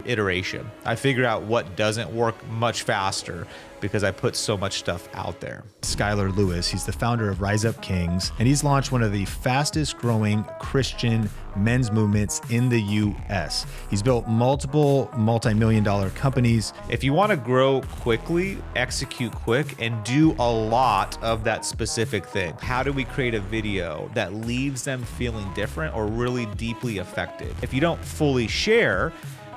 iteration. I figure out what doesn't work much faster because I put so much stuff out there. Skylar Lewis, he's the founder of Rise Up Kings, and he's launched one of the fastest growing Christian men's movements in the US. He's built multiple multi-million-dollar companies. If you want to grow quickly, execute quick, and do a lot of that specific thing, how do we create a video that leaves them feeling different or really deeply affected? If you don't fully share,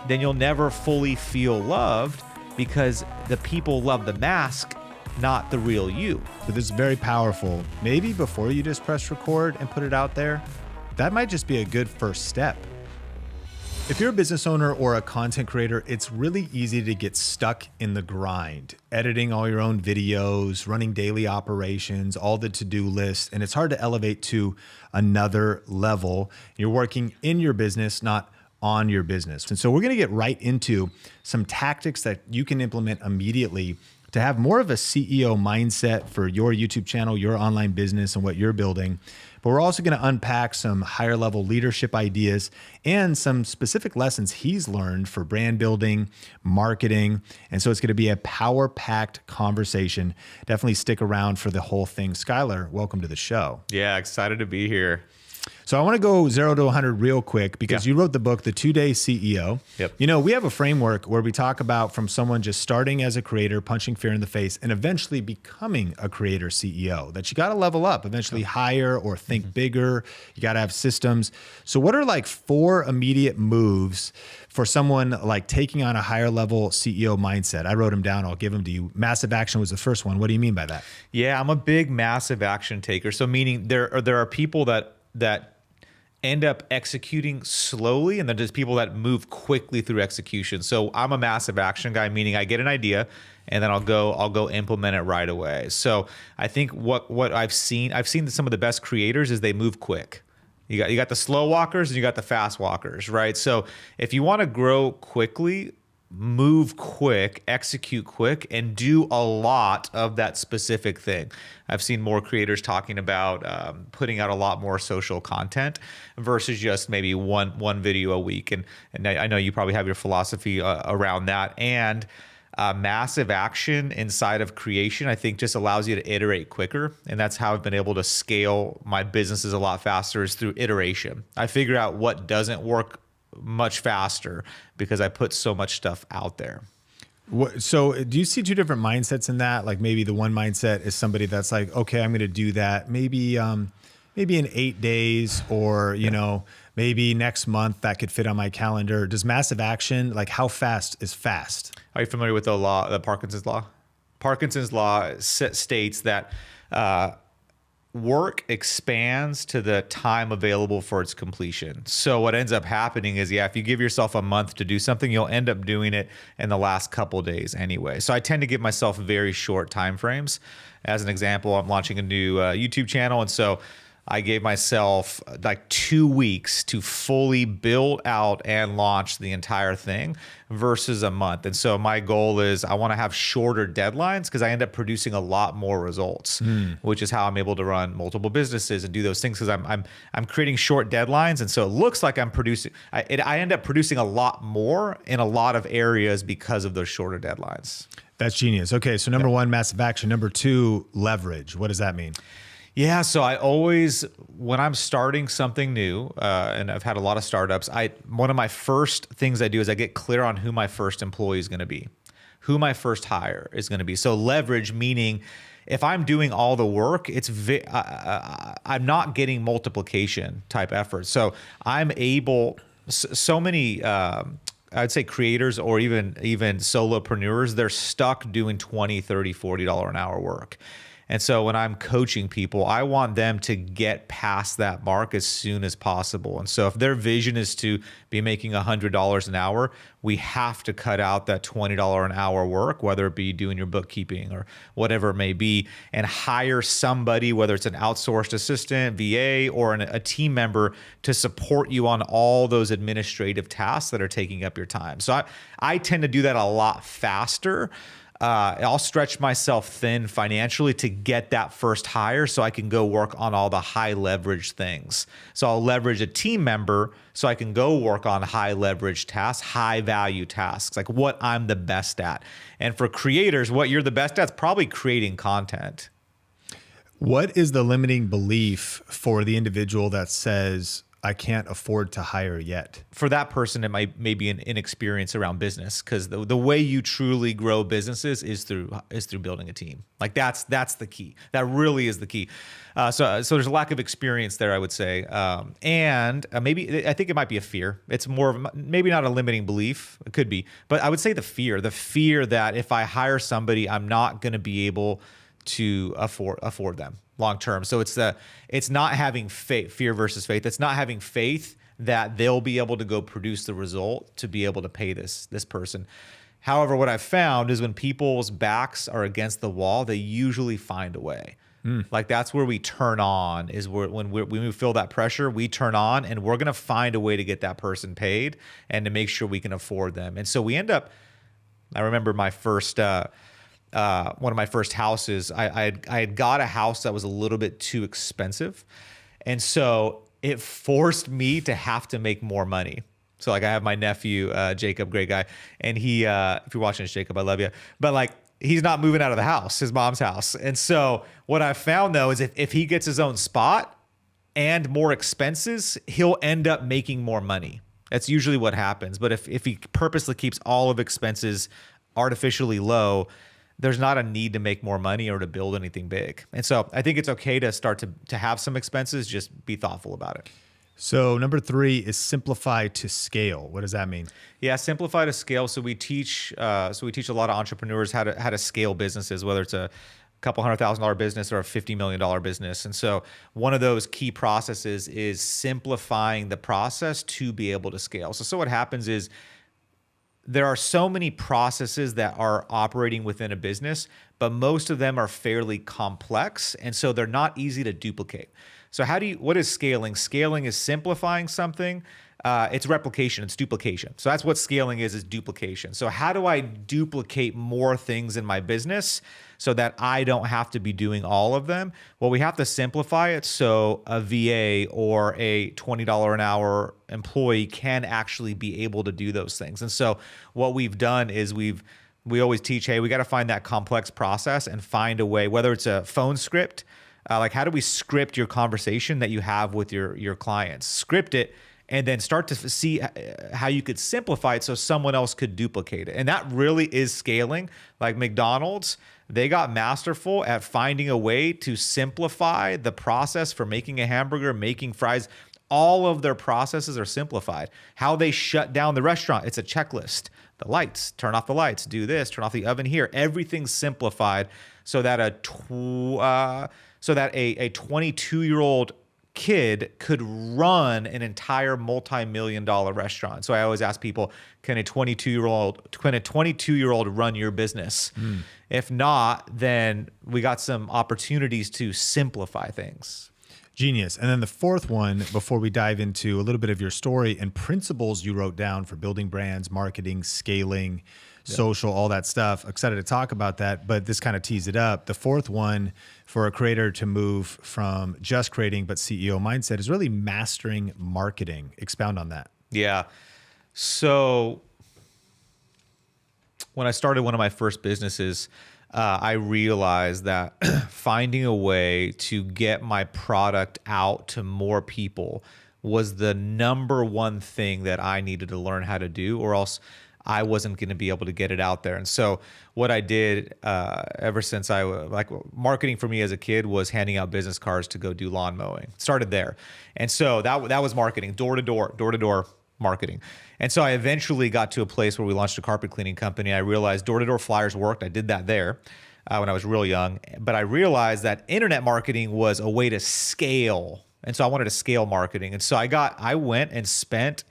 then you'll never fully feel loved, because the people love the mask, not the real you. So this is very powerful. Maybe before you just press record and put it out there, that might just be a good first step. If you're a business owner or a content creator, it's really easy to get stuck in the grind, editing all your own videos, running daily operations, all the to-do lists, and it's hard to elevate to another level. You're working in your business, not on your business. And so we're gonna get right into some tactics that you can implement immediately to have more of a CEO mindset for your YouTube channel, your online business, and what you're building. But we're also gonna unpack some higher level leadership ideas and some specific lessons he's learned for brand building, marketing. And so it's gonna be a power-packed conversation. Definitely stick around for the whole thing. Skylar, welcome to the show. Yeah, excited to be here. So I want to go 0 to 100 real quick because you wrote the book, The 2-Day CEO. Yep. You know, we have a framework where we talk about from someone just starting as a creator, punching fear in the face, and eventually becoming a creator CEO, that you got to level up, eventually hire or think bigger. You got to have systems. So what are like 4 immediate moves for someone like taking on a higher level CEO mindset? I wrote them down. I'll give them to you. Massive action was the first one. What do you mean by that? Yeah, I'm a big massive action taker. So meaning there are people that end up executing slowly, and then there's people that move quickly through execution. So I'm a massive action guy, meaning I get an idea and then I'll go implement it right away. So I think what I've seen some of the best creators is they move quick. You got the slow walkers and you got the fast walkers, right? So if you want to grow quickly, move quick, execute quick, and do a lot of that specific thing. I've seen more creators talking about putting out a lot more social content versus just maybe one video a week. And I know you probably have your philosophy around that. And massive action inside of creation, I think, just allows you to iterate quicker. And that's how I've been able to scale my businesses a lot faster, is through iteration. I figure out what doesn't work much faster because I put so much stuff out there. So do you see 2 different mindsets in that? Like maybe the one mindset is somebody that's like, okay, I'm going to do that. Maybe in 8 days, or, you know, maybe next month that could fit on my calendar. Does massive action, like how fast is fast? Are you familiar with the Parkinson's law? Parkinson's law states that work expands to the time available for its completion. So what ends up happening is, if you give yourself a month to do something, you'll end up doing it in the last couple of days anyway. So I tend to give myself very short time frames. As an example, I'm launching a new YouTube channel, and so I gave myself like 2 weeks to fully build out and launch the entire thing versus a month. And so my goal is I want to have shorter deadlines because I end up producing a lot more results, which is how I'm able to run multiple businesses and do those things, because I'm creating short deadlines. And so it looks like I'm producing, I end up producing a lot more in a lot of areas because of those shorter deadlines. That's genius. Okay, so number 1, massive action. Number 2, leverage. What does that mean? Yeah, so I always, when I'm starting something new, and I've had a lot of startups, one of my first things I do is I get clear on who my first employee is going to be, who my first hire is going to be. So leverage, meaning if I'm doing all the work, I'm not getting multiplication type efforts. So I'm able, so many, I'd say creators or even solopreneurs, they're stuck doing $20, $30, $40 an hour work. And so when I'm coaching people, I want them to get past that mark as soon as possible. And so if their vision is to be making $100 an hour, we have to cut out that $20 an hour work, whether it be doing your bookkeeping or whatever it may be, and hire somebody, whether it's an outsourced assistant, VA, or a team member to support you on all those administrative tasks that are taking up your time. So I tend to do that a lot faster. I'll stretch myself thin financially to get that first hire so I can go work on all the high leverage things. So I'll leverage a team member so I can go work on high leverage tasks, high value tasks, like what I'm the best at. And for creators, what you're the best at is probably creating content. What is the limiting belief for the individual that says, I can't afford to hire yet? For that person, it might maybe an inexperience around business, because the way you truly grow businesses is through building a team. Like that's the key. That really is the key. So there's a lack of experience there, I would say, and maybe I think it might be a fear. It's more of maybe not a limiting belief. It could be, but I would say the fear that if I hire somebody, I'm not going to be able to afford them long term. So it's not having faith, fear versus faith. It's not having faith that they'll be able to go produce the result to be able to pay this person. However, what I've found is when people's backs are against the wall, they usually find a way. Like that's where we turn on, is when we feel that pressure, we turn on, and we're going to find a way to get that person paid and to make sure we can afford them. And so we end up, I remember my first, one of my first houses, I had got a house that was a little bit too expensive. And so it forced me to have to make more money. So like I have my nephew, Jacob, great guy. And he, if you're watching this, Jacob, I love you. But like, he's not moving out of the house, his mom's house. And so what I found though, is if he gets his own spot and more expenses, he'll end up making more money. That's usually what happens. But if he purposely keeps all of expenses artificially low, there's not a need to make more money or to build anything big. And so I think it's okay to start to have some expenses, just be thoughtful about it. So number 3 is simplify to scale. What does that mean? Yeah, simplify to scale. So we teach a lot of entrepreneurs how to scale businesses, whether it's a couple $100,000 business or a $50 million business. And so one of those key processes is simplifying the process to be able to scale. So what happens is, there are so many processes that are operating within a business, but most of them are fairly complex, and so they're not easy to duplicate. So what is scaling? Scaling is simplifying something. It's replication, it's duplication. So that's what scaling is duplication. So how do I duplicate more things in my business so that I don't have to be doing all of them? Well, we have to simplify it so a VA or a $20 an hour employee can actually be able to do those things. And so what we've done is we always teach, hey, we got to find that complex process and find a way, whether it's a phone script, like how do we script your conversation that you have with your clients? Script it, and then start to see how you could simplify it so someone else could duplicate it. And that really is scaling. Like McDonald's, they got masterful at finding a way to simplify the process for making a hamburger, making fries. All of their processes are simplified. How they shut down the restaurant, it's a checklist. The lights, turn off the lights, do this, turn off the oven here. Everything's simplified so that a 22-year-old kid could run an entire multi-million-dollar restaurant. So I always ask people, can a 22-year-old run your business? If not, then we got some opportunities to simplify things. Genius. And then the 4th one, before we dive into a little bit of your story and principles you wrote down for building brands, marketing, scaling, social, all that stuff. Excited to talk about that, but this kind of tees it up. The 4th one for a creator to move from just creating but CEO mindset is really mastering marketing. Expound on that. Yeah. So when I started one of my first businesses, I realized that finding a way to get my product out to more people was the number one thing that I needed to learn how to do, or else I wasn't going to be able to get it out there. And so what I did ever since marketing for me as a kid was handing out business cards to go do lawn mowing. Started there. And so that was marketing, door to door marketing. And so I eventually got to a place where we launched a carpet cleaning company. I realized door-to-door flyers worked. I did that there when I was real young. But I realized that internet marketing was a way to scale. And so I wanted to scale marketing. And so I went and spent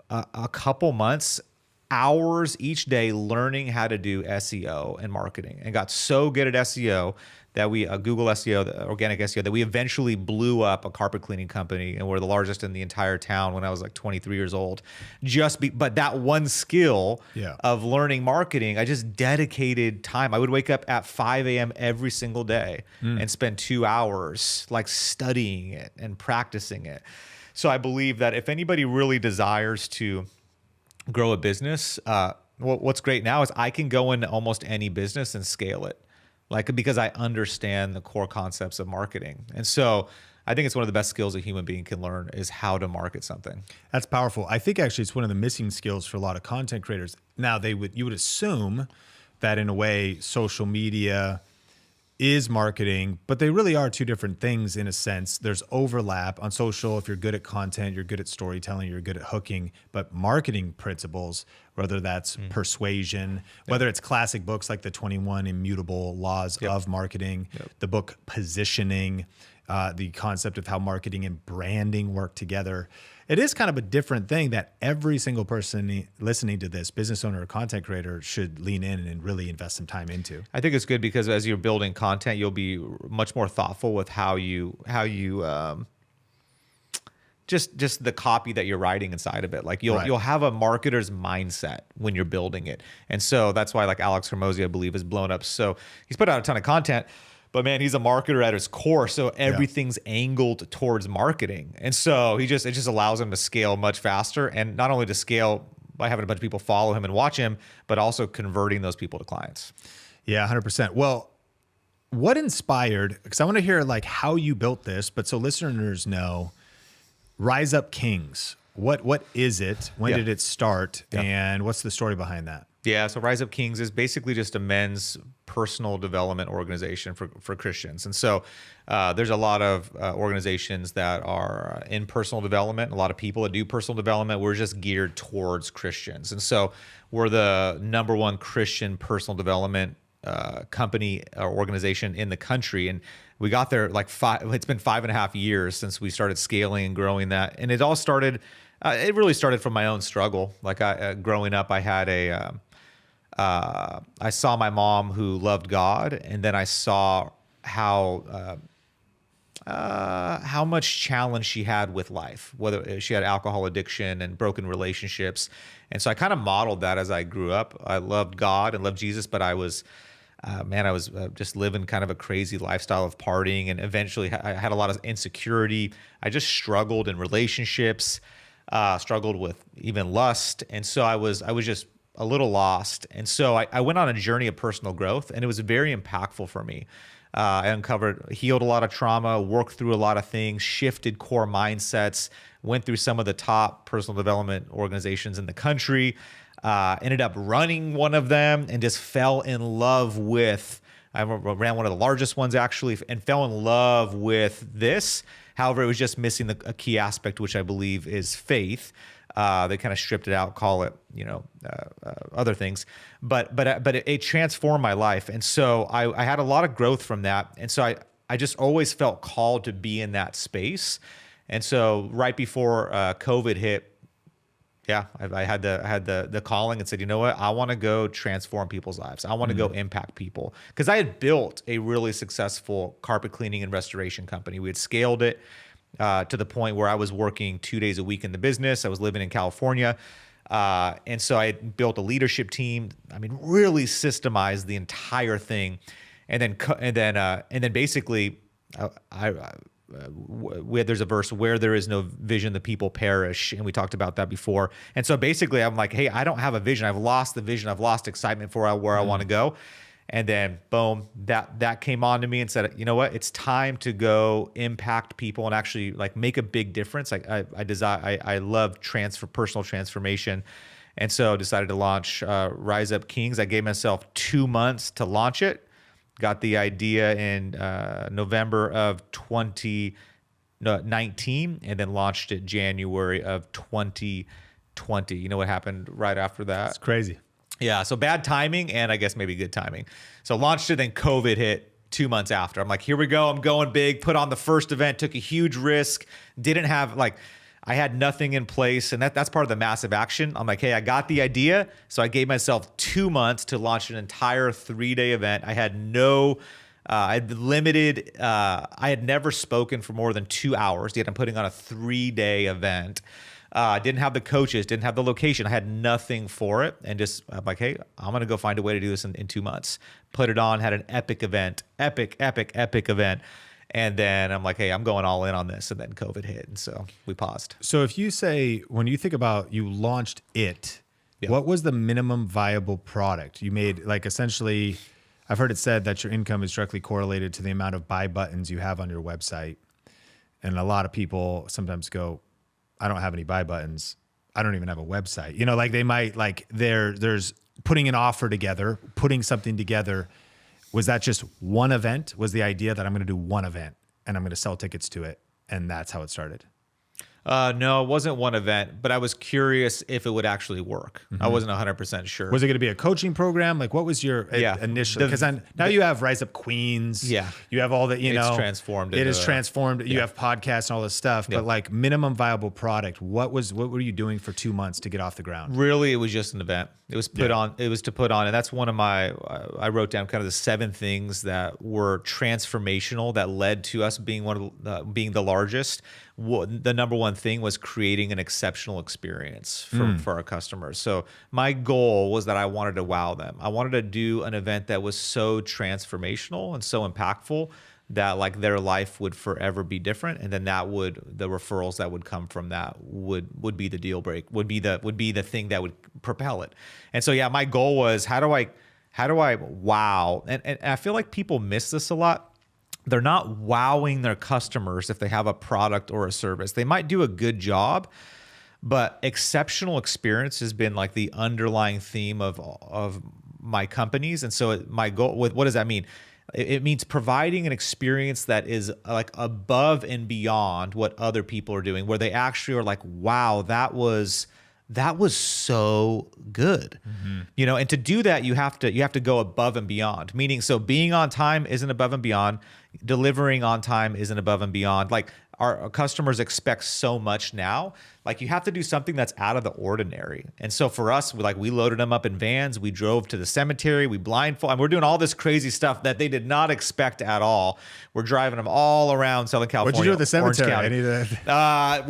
a couple months hours each day learning how to do SEO and marketing, and got so good at SEO that we Google SEO, the organic SEO, that we eventually blew up a carpet cleaning company, and we're the largest in the entire town when I was like 23 years old. But that one skill of learning marketing, I just dedicated time. I would wake up at 5 a.m. every single day and spend 2 hours like studying it and practicing it. So I believe that if anybody really desires to grow a business, what's great now is I can go into almost any business and scale it. Like, because I understand the core concepts of marketing. And so I think it's one of the best skills a human being can learn is how to market something. That's powerful. I think actually it's one of the missing skills for a lot of content creators. Now, you would assume that in a way social media is marketing, but they really are two different things in a sense. There's overlap on social. If you're good at content, you're good at storytelling, you're good at hooking, but marketing principles, whether that's persuasion, whether it's classic books like the 21 Immutable Laws of Marketing, the book Positioning, the concept of how marketing and branding work together. It is kind of a different thing that every single person listening to this, business owner or content creator, should lean in and really invest some time into. I think it's good because as you're building content, you'll be much more thoughtful with how you just the copy that you're writing inside of it. Like you'll have a marketer's mindset when you're building it. And so that's why like Alex Hormozi, I believe, has blown up. So he's put out a ton of content, but man, he's a marketer at his core. So everything's angled towards marketing. And so it just allows him to scale much faster, and not only to scale by having a bunch of people follow him and watch him, but also converting those people to clients. Yeah, 100%. Well, what inspired, because I want to hear like how you built this, but so listeners know, Rise Up Kings. What is it? When did it start? And what's the story behind that? Yeah, so Rise Up Kings is basically just a men's personal development organization for Christians. And so there's a lot of organizations that are in personal development, a lot of people that do personal development. We're just geared towards Christians. And so we're the #1 Christian personal development company or organization in the country. And we got there like it's been 5.5 years since we started scaling and growing that. And it all started, it really started from my own struggle. Like growing up, I had I saw my mom who loved God, and then I saw how much challenge she had with life, whether she had alcohol addiction and broken relationships. And so I kind of modeled that as I grew up. I loved God and loved Jesus, but I was just living kind of a crazy lifestyle of partying, and eventually I had a lot of insecurity. I just struggled in relationships, struggled with even lust. And so I was just a little lost. And so I went on a journey of personal growth, and it was very impactful for me. I healed a lot of trauma, worked through a lot of things, shifted core mindsets, went through some of the top personal development organizations in the country, ended up running one of them, and just fell in love with, I ran one of the largest ones actually, and fell in love with this. However, it was just missing a key aspect, which I believe is faith. They kind of stripped it out, call it, other things, but it transformed my life. And so I had a lot of growth from that. And so I just always felt called to be in that space. And so right before COVID hit, I had the calling and said, you know what, I want to go transform people's lives. I want to go impact people, because I had built a really successful carpet cleaning and restoration company. We had scaled it to the point where I was working 2 days a week in the business. I was living in California. And so I built a leadership team. I mean, really systemized the entire thing. And then basically there's a verse, where there is no vision, the people perish. And we talked about that before. And so basically I'm like, hey, I don't have a vision. I've lost the vision. I've lost excitement for where I want to go. And then boom, that came on to me and said, you know what, it's time to go impact people and actually like make a big difference. I love personal transformation. And so decided to launch Rise Up Kings. I gave myself 2 months to launch it. Got the idea in November of 2019, and then launched it January of 2020. You know what happened right after that? It's crazy. Yeah, so bad timing, and I guess maybe good timing. So launched it, then COVID hit 2 months after. I'm like, here we go. I'm going big. Put on the first event, took a huge risk. Didn't have I had nothing in place, and that's part of the massive action. I'm like, hey, I got the idea, so I gave myself 2 months to launch an entire 3-day event. I had I had limited. I had never spoken for more than 2 hours. Yet I'm putting on a 3-day event. Didn't have the coaches, didn't have the location. I had nothing for it, and I'm like, hey, I'm gonna go find a way to do this in 2 months. Put it on, had an epic event, epic event. And then I'm like, hey, I'm going all in on this. And then COVID hit. And so we paused. So if you say, when you think about you launched it, what was the minimum viable product? You made, like, essentially, I've heard it said that your income is directly correlated to the amount of buy buttons you have on your website. And a lot of people sometimes go, I don't have any buy buttons. I don't even have a website. You know, like they might, like there's putting an offer together, putting something together. Was that just one event? Was the idea that I'm going to do one event and I'm going to sell tickets to it? And that's how it started? No, it wasn't one event, but I was curious if it would actually work. I wasn't 100% sure. Was it going to be a coaching program? Like, what was your initial? Because now you have Rise Up Queens. Yeah. You have all the, It's transformed. It is transformed. You have podcasts and all this stuff, but like minimum viable product, what were you doing for 2 months to get off the ground? Really, it was just an event. It was put on. It was to put on, and that's one of my. I wrote down kind of the 7 things that were transformational that led to us being being the largest. The number one thing was creating an exceptional experience for our customers. So my goal was that I wanted to wow them. I wanted to do an event that was so transformational and so impactful that like their life would forever be different, and then the referrals that would come from that would be the deal break, would be the thing that would propel it. And so my goal was how do I wow, and I feel like people miss this a lot. They're not wowing their customers if they have a product or a service. They might do a good job, but exceptional experience has been like the underlying theme of my companies. And so my goal, what does that mean? It means providing an experience that is like above and beyond what other people are doing, where they actually are like, wow, that was so good. You know, and to do that, you have to go above and beyond. Meaning, so being on time isn't above and beyond. Delivering on time isn't above and beyond. Like our customers expect so much now. Like you have to do something that's out of the ordinary. And so for us, we loaded them up in vans. We drove to the cemetery. We blindfolded. We're doing all this crazy stuff that they did not expect at all. We're driving them all around Southern California. What'd you do at the cemetery? No.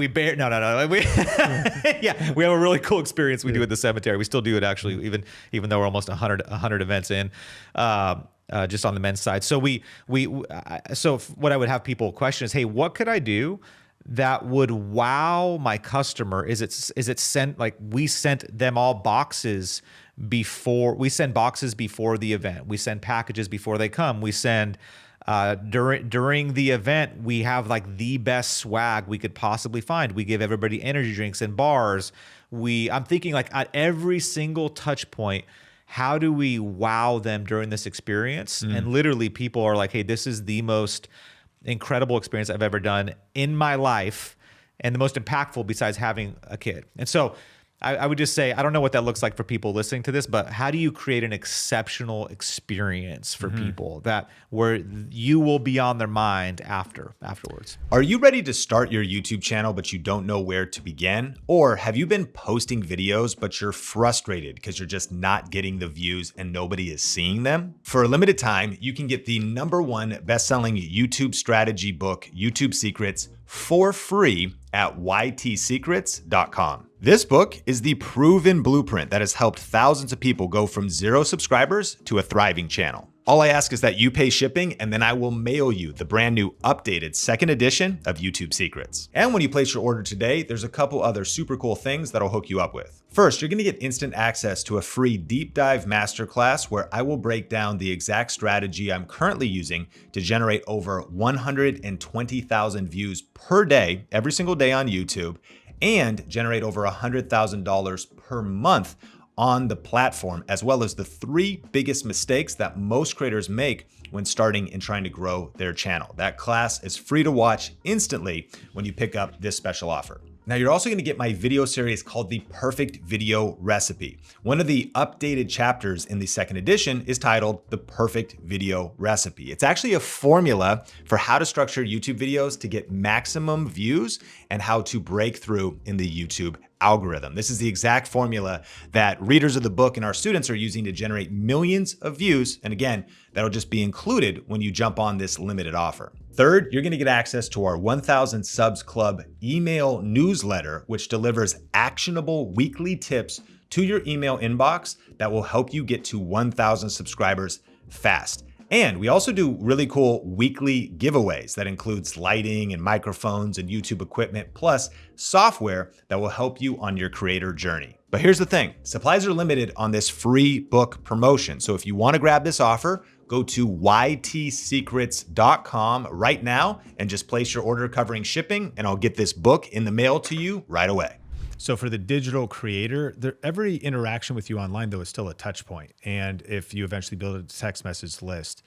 We have a really cool experience we do at the cemetery. We still do it actually, even though we're almost 100 events in. Just on the men's side. So so what I would have people question is, hey, what could I do that would wow my customer? Is it sent, like we sent them all boxes before, we send boxes before the event. We send packages before they come. We send during the event, we have like the best swag we could possibly find. We give everybody energy drinks and bars. I'm thinking like at every single touch point, how do we wow them during this experience? And literally people are like, hey, this is the most incredible experience I've ever done in my life and the most impactful besides having a kid. And so I would just say, I don't know what that looks like for people listening to this, but how do you create an exceptional experience for people that where you will be on their mind afterwards? Are you ready to start your YouTube channel, but you don't know where to begin? Or have you been posting videos, but you're frustrated because you're just not getting the views and nobody is seeing them? For a limited time, you can get the #1 best-selling YouTube strategy book, YouTube Secrets, for free at ytsecrets.com. This book is the proven blueprint that has helped thousands of people go from 0 subscribers to a thriving channel. All I ask is that you pay shipping, and then I will mail you the brand new updated 2nd edition of YouTube Secrets. And when you place your order today, there's a couple other super cool things that'll hook you up with. First, you're gonna get instant access to a free deep dive masterclass where I will break down the exact strategy I'm currently using to generate over 120,000 views per day, every single day on YouTube, and generate over $100,000 per month on the platform, as well as the 3 biggest mistakes that most creators make when starting and trying to grow their channel. That class is free to watch instantly when you pick up this special offer. Now, you're also going to get my video series called The Perfect Video Recipe. One of the updated chapters in the second edition is titled The Perfect Video Recipe. It's actually a formula for how to structure YouTube videos to get maximum views and how to break through in the YouTube algorithm. This is the exact formula that readers of the book and our students are using to generate millions of views. And again, that'll just be included when you jump on this limited offer. Third, you're going to get access to our 1000 Subs Club email newsletter, which delivers actionable weekly tips to your email inbox that will help you get to 1000 subscribers fast. And we also do really cool weekly giveaways that includes lighting and microphones and YouTube equipment, plus software that will help you on your creator journey. But here's the thing, supplies are limited on this free book promotion. So if you want to grab this offer, go to ytsecrets.com right now and just place your order covering shipping, and I'll get this book in the mail to you right away. So for the digital creator, every interaction with you online, though, is still a touch point. And if you eventually build a text message list,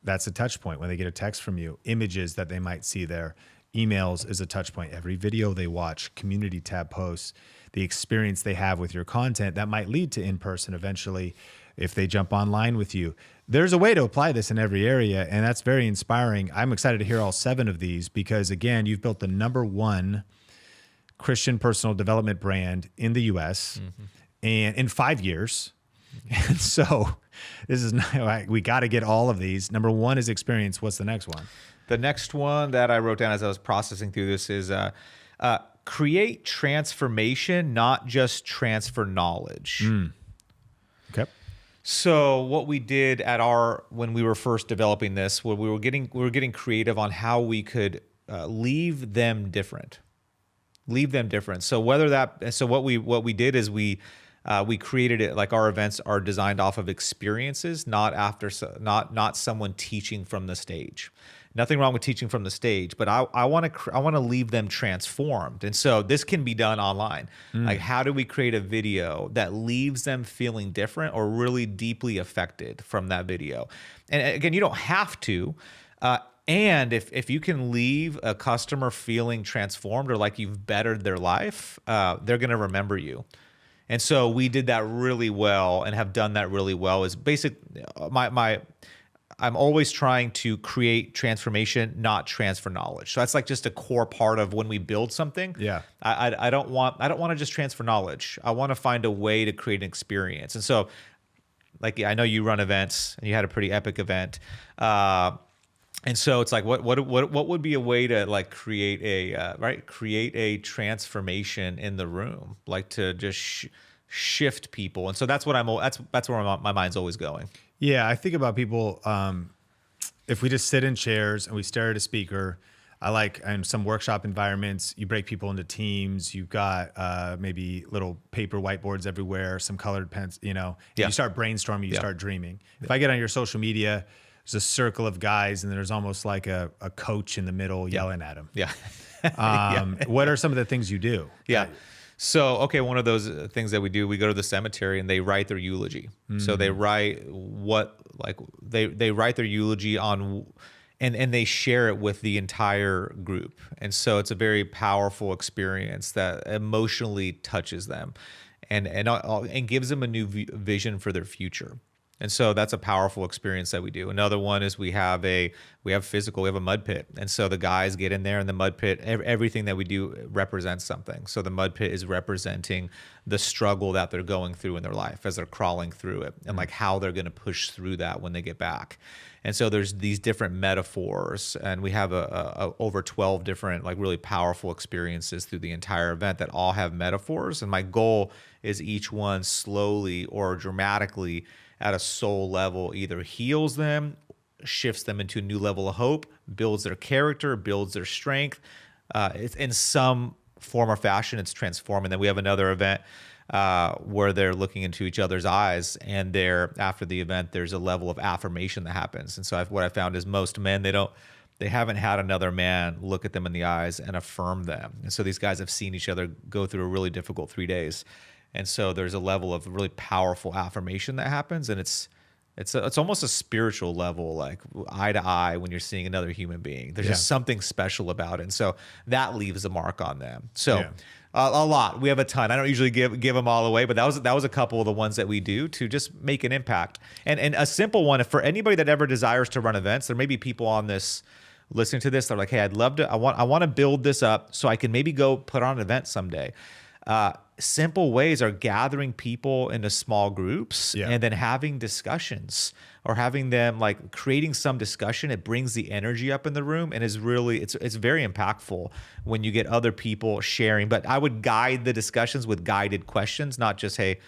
that's a touch point when they get a text from you. Images that they might see there, emails is a touch point. Every video they watch, community tab posts, the experience they have with your content, that might lead to in-person eventually if they jump online with you. There's a way to apply this in every area, and that's very inspiring. I'm excited to hear all 7 of these because, again, you've built the #1 Christian personal development brand in the US and in 5 years. And so this is not, we got to get all of these. #1 is experience. What's the next one? The next one that I wrote down as I was processing through this is create transformation, not just transfer knowledge. Okay. So what we did at when we were first developing this, we were getting creative on how we could leave them different. So what we did is we created it like our events are designed off of experiences, not someone teaching from the stage. Nothing wrong with teaching from the stage, but I want to leave them transformed. And so this can be done online. Like, how do we create a video that leaves them feeling different or really deeply affected from that video? And again, you don't have to. And if you can leave a customer feeling transformed or like you've bettered their life, they're going to remember you. And so we did that really well and have done that really well. Is I'm always trying to create transformation, not transfer knowledge. So that's like just a core part of when we build something. Yeah. I don't want to just transfer knowledge. I want to find a way to create an experience. And so, like, I know you run events and you had a pretty epic event. And so it's like, what would be a way to like create a transformation in the room, like to just shift people. And so that's where my mind's always going. Yeah, I think about people, if we just sit in chairs and we stare at a speaker, in some workshop environments, you break people into teams. You've got maybe little paper whiteboards everywhere, some colored pens, and you start brainstorming, you start dreaming. If I get on your social media, there's a circle of guys and there's almost like a coach in the middle yelling at them. Yeah. What are some of the things you do? Yeah. So, okay, one of those things that we do, we go to the cemetery and they write their eulogy. So they write they write their eulogy on, and they share it with the entire group. And so it's a very powerful experience that emotionally touches them and gives them a new vision for their future. And so that's a powerful experience that we do. Another one is we have a mud pit. And so the guys get in there in the mud pit. Everything that we do represents something. So the mud pit is representing the struggle that they're going through in their life as they're crawling through it, and like how they're going to push through that when they get back. And so there's these different metaphors, and we have over 12 different like really powerful experiences through the entire event that all have metaphors. And my goal is each one slowly or dramatically at a soul level either heals them, shifts them into a new level of hope, builds their character, builds their strength. It's in some form or fashion, it's transformed. And then we have another event where they're looking into each other's eyes, and after the event, there's a level of affirmation that happens. And so what I found is most men, they haven't had another man look at them in the eyes and affirm them. And so these guys have seen each other go through a really difficult 3 days. And so there's a level of really powerful affirmation that happens, and it's almost a spiritual level, like eye to eye when you're seeing another human being. There's just something special about it, and so that leaves a mark on them. So A lot. We have a ton. I don't usually give them all away, but that was a couple of the ones that we do to just make an impact. And a simple one, for anybody that ever desires to run events, there may be people on this listening to this. They're like, hey, I'd love to. I want to build this up so I can maybe go put on an event someday. Simple ways are gathering people into small groups and then having discussions or having them like creating some discussion. It brings the energy up in the room and is really, it's very impactful when you get other people sharing. But I would guide the discussions with guided questions, not just, hey,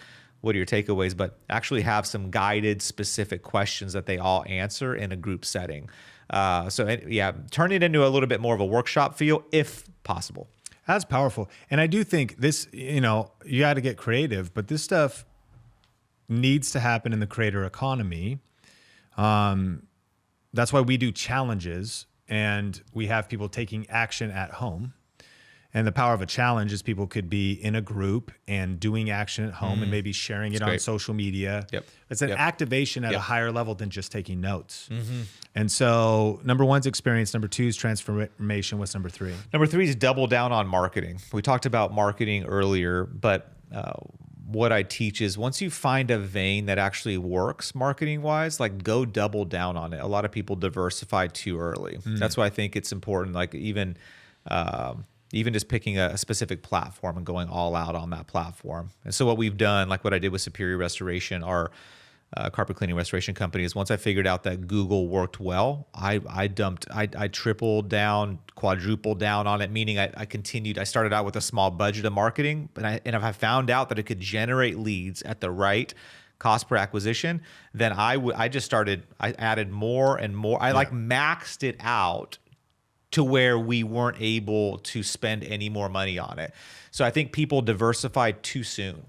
what are your takeaways, but actually have some guided specific questions that they all answer in a group setting. Turn it into a little bit more of a workshop feel if possible. That's powerful. And I do think this, you got to get creative, but this stuff needs to happen in the creator economy. That's why we do challenges and we have people taking action at home. And the power of a challenge is people could be in a group and doing action at home and maybe sharing it on social media. Yep. It's an activation at a higher level than just taking notes. And so number 1's experience. Number 2 is transformation. What's number 3? Number 3 is double down on marketing. We talked about marketing earlier, but what I teach is once you find a vein that actually works marketing wise, like go double down on it. A lot of people diversify too early. That's why I think it's important. Like even just picking a specific platform and going all out on that platform. And so what we've done, like what I did with Superior Restoration, our carpet cleaning restoration company, is once I figured out that Google worked well, I tripled down, quadrupled down on it, meaning I continued. I started out with a small budget of marketing, and if I found out that it could generate leads at the right cost per acquisition, then I added more and more. I maxed it out to where we weren't able to spend any more money on it. So I think people diversify too soon.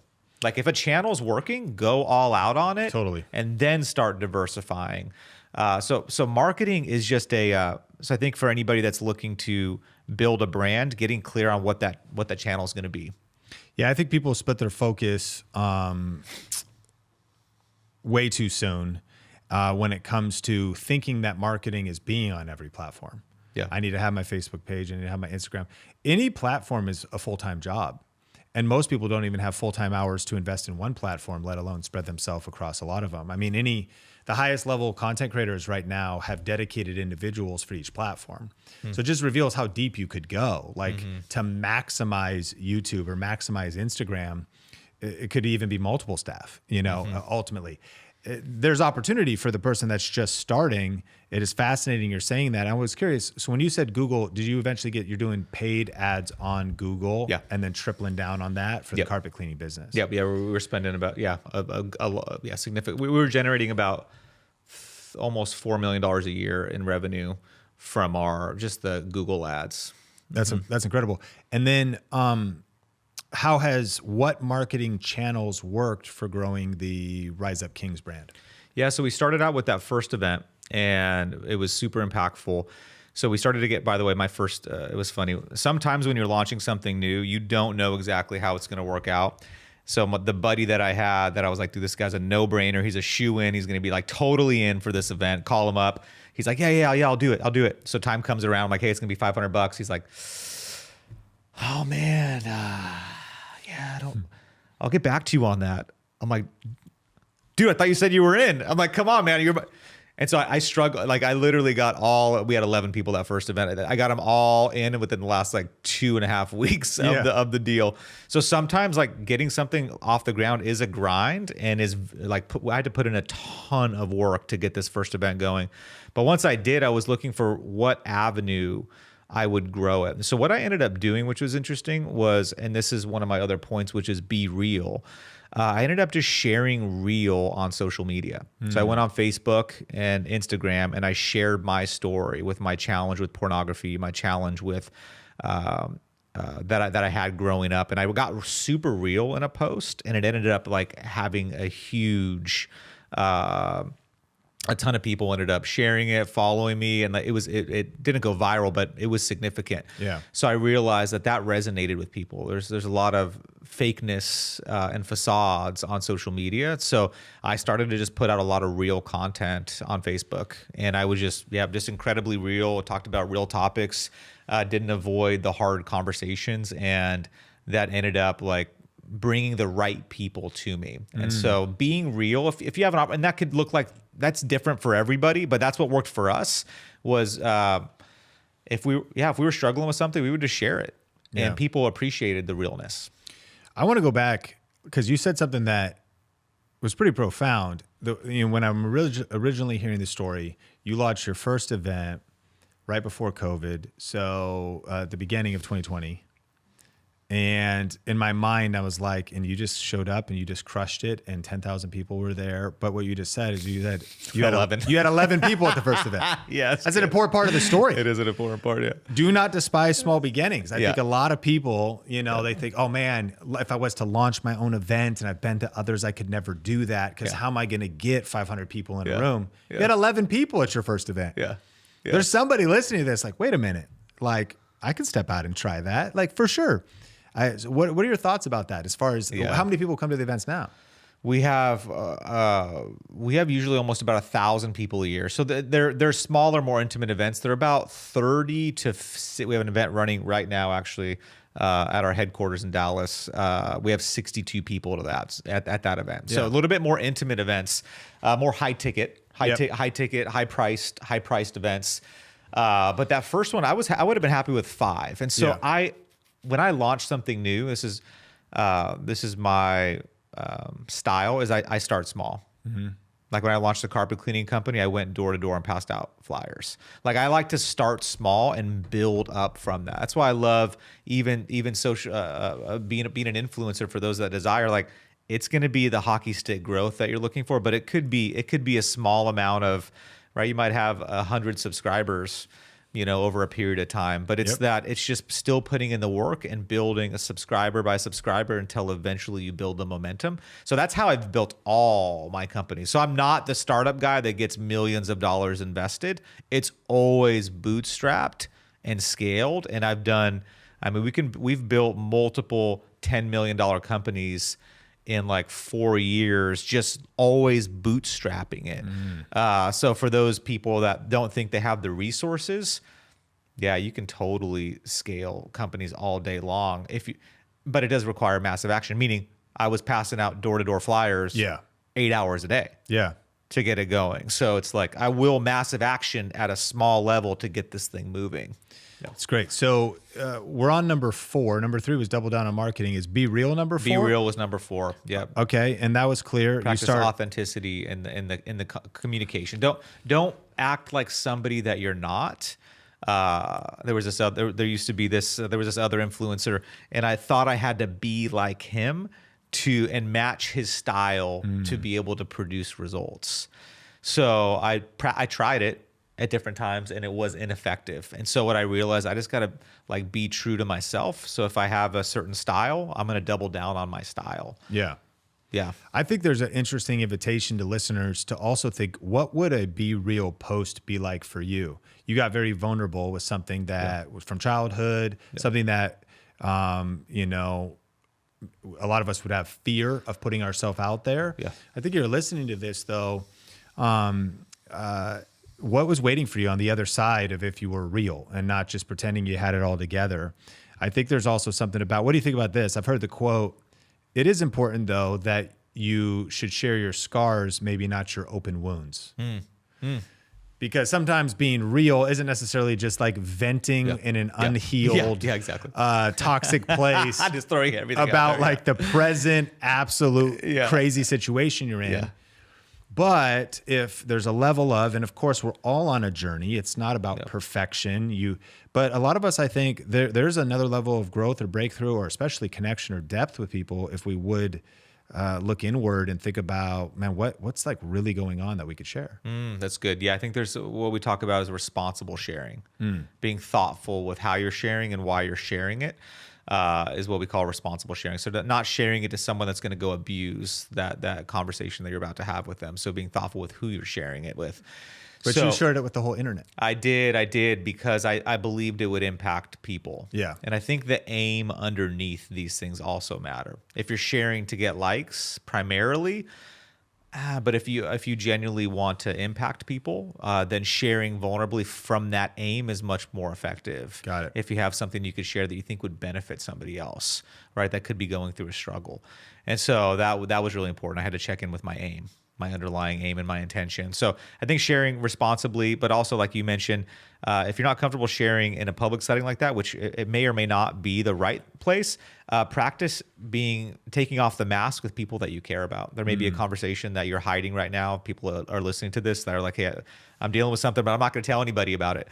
Like if a channel's working, go all out on it. Totally. And then start diversifying. So marketing is just so I think for anybody that's looking to build a brand, getting clear on what that channel is going to be. Yeah, I think people split their focus way too soon when it comes to thinking that marketing is being on every platform. Yeah. I need to have my Facebook page. I need to have my Instagram. Any platform is a full-time job. And most people don't even have full-time hours to invest in one platform, let alone spread themselves across a lot of them. I mean, the highest level content creators right now have dedicated individuals for each platform. So it just reveals how deep you could go. Like to maximize YouTube or maximize Instagram, it could even be multiple staff, ultimately. There's opportunity for the person that's just starting. It is fascinating you're saying that. I was curious. So when you said Google, did you eventually you're doing paid ads on Google and then tripling down on that for the carpet cleaning business? Yeah. We were spending about, significant. We were generating about almost $4 million a year in revenue from just the Google ads. That's incredible. And then, what marketing channels worked for growing the Rise Up Kings brand? Yeah, so we started out with that first event, and it was super impactful. So we started to get, by the way, it was funny. Sometimes when you're launching something new, you don't know exactly how it's going to work out. So the buddy that I had that I was like, dude, this guy's a no-brainer. He's a shoe-in. He's going to be like totally in for this event. Call him up. He's like, yeah, I'll do it. So time comes around. I'm like, hey, it's going to be $500. He's like, oh, man, I'll get back to you on that. I'm like, dude, I thought you said you were in. I'm like, come on, man. And so I struggled. Like I literally we had 11 people that first event. I got them all in within the last 2.5 weeks of the deal. So sometimes getting something off the ground is a grind and is I had to put in a ton of work to get this first event going. But once I did, I was looking for what avenue I would grow it. So what I ended up doing, which was interesting, was, and this is one of my other points, which is be real. I ended up just sharing real on social media. So I went on Facebook and Instagram and I shared my story with my challenge with pornography, my challenge with that I had growing up. And I got super real in a post, and it ended up having a huge a ton of people ended up sharing it, following me, and it didn't go viral, but it was significant. Yeah. So I realized that resonated with people. There's a lot of fakeness and facades on social media. So I started to just put out a lot of real content on Facebook, and I was just incredibly real. Talked about real topics, didn't avoid the hard conversations, and that ended up like bringing the right people to me. And so being real, if you have and that could look like, that's different for everybody, but that's what worked for us was, if we were struggling with something, we would just share it, and people appreciated the realness. I want to go back because you said something that was pretty profound. When I'm originally hearing the story, you launched your first event right before COVID, so the beginning of 2020. And in my mind, I was like, and you just showed up and you just crushed it, and 10,000 people were there. But what you just said is you had 11. You had 11 people at the first event. Yes, that's an important part of the story. It is an important part. Yeah. Do not despise small beginnings. I think a lot of people, they think, oh man, if I was to launch my own event, and I've been to others, I could never do that because how am I going to get 500 people in a room? You had 11 people at your first event. Yeah. There's somebody listening to this like, wait a minute, like I can step out and try that, like for sure. So what are your thoughts about that? As far as how many people come to the events now? We have usually almost about 1,000 people a year. So they're smaller, more intimate events. They're about 30 to. We have an event running right now, actually, at our headquarters in Dallas. We have 62 people to that at that event. So a little bit more intimate events, more high ticket, high priced events. But that first one, I would have been happy with 5. And so when I launch something new, this is my style, is I start small. Like when I launched the carpet cleaning company, I went door to door and passed out flyers. Like I like to start small and build up from that. That's why I love even social being an influencer for those that desire. Like it's going to be the hockey stick growth that you're looking for, but it could be a small amount of, right? You might have 100 subscribers, over a period of time, but it's it's just still putting in the work and building a subscriber by subscriber until eventually you build the momentum. So that's how I've built all my companies. So I'm not the startup guy that gets millions of dollars invested. It's always bootstrapped and scaled. And we've built multiple $10 million companies in like 4 years, just always bootstrapping it. So for those people that don't think they have the resources, you can totally scale companies all day long. But it does require massive action, meaning I was passing out door-to-door flyers 8 hours a day to get it going. So it's like I will massive action at a small level to get this thing moving. That's great. So we're on number 4. Number 3 was double down on marketing. Is Be Real number 4? Be Real was number 4. Yep. Okay, and that was clear. Practice authenticity in the communication. Don't act like somebody that you're not. There was this other influencer, and I thought I had to be like him and match his style to be able to produce results. So I tried it at different times and it was ineffective. And so what I realized, I just got to like be true to myself. So if I have a certain style, I'm going to double down on my style. Yeah. Yeah. I think there's an interesting invitation to listeners to also think, what would a Be Real post be like for you? You got very vulnerable with something that was from childhood, something that, a lot of us would have fear of putting ourselves out there. Yeah. I think you're listening to this though. What was waiting for you on the other side of if you were real and not just pretending you had it all together? I think there's also something about, what do you think about this? I've heard the quote, it is important though that you should share your scars, maybe not your open wounds. Because sometimes being real isn't necessarily just like venting in an unhealed, exactly. Toxic place. I'm just throwing everything about out there, like the present absolute crazy situation you're in. Yeah. But if there's a level of, and of course we're all on a journey, it's not about perfection. But a lot of us, I think there's another level of growth or breakthrough, or especially connection or depth with people, if we would look inward and think about, man, what's like really going on that we could share. That's good. Yeah, I think there's what we talk about is responsible sharing, being thoughtful with how you're sharing and why you're sharing it. Is what we call responsible sharing. So not sharing it to someone that's going to go abuse that conversation that you're about to have with them. So being thoughtful with who you're sharing it with. But you shared it with the whole internet. I did because I believed it would impact people. Yeah. And I think the aim underneath these things also matter. If you're sharing to get likes primarily, But if you genuinely want to impact people, then sharing vulnerably from that aim is much more effective. Got it. If you have something you could share that you think would benefit somebody else, right? That could be going through a struggle. And so that was really important. I had to check in with my aim, my underlying aim and my intention. So I think sharing responsibly, but also like you mentioned, if you're not comfortable sharing in a public setting like that, which it may or may not be the right place, practice taking off the mask with people that you care about. There may be a conversation that you're hiding right now. People are listening to this that are like, hey, I'm dealing with something, but I'm not going to tell anybody about it.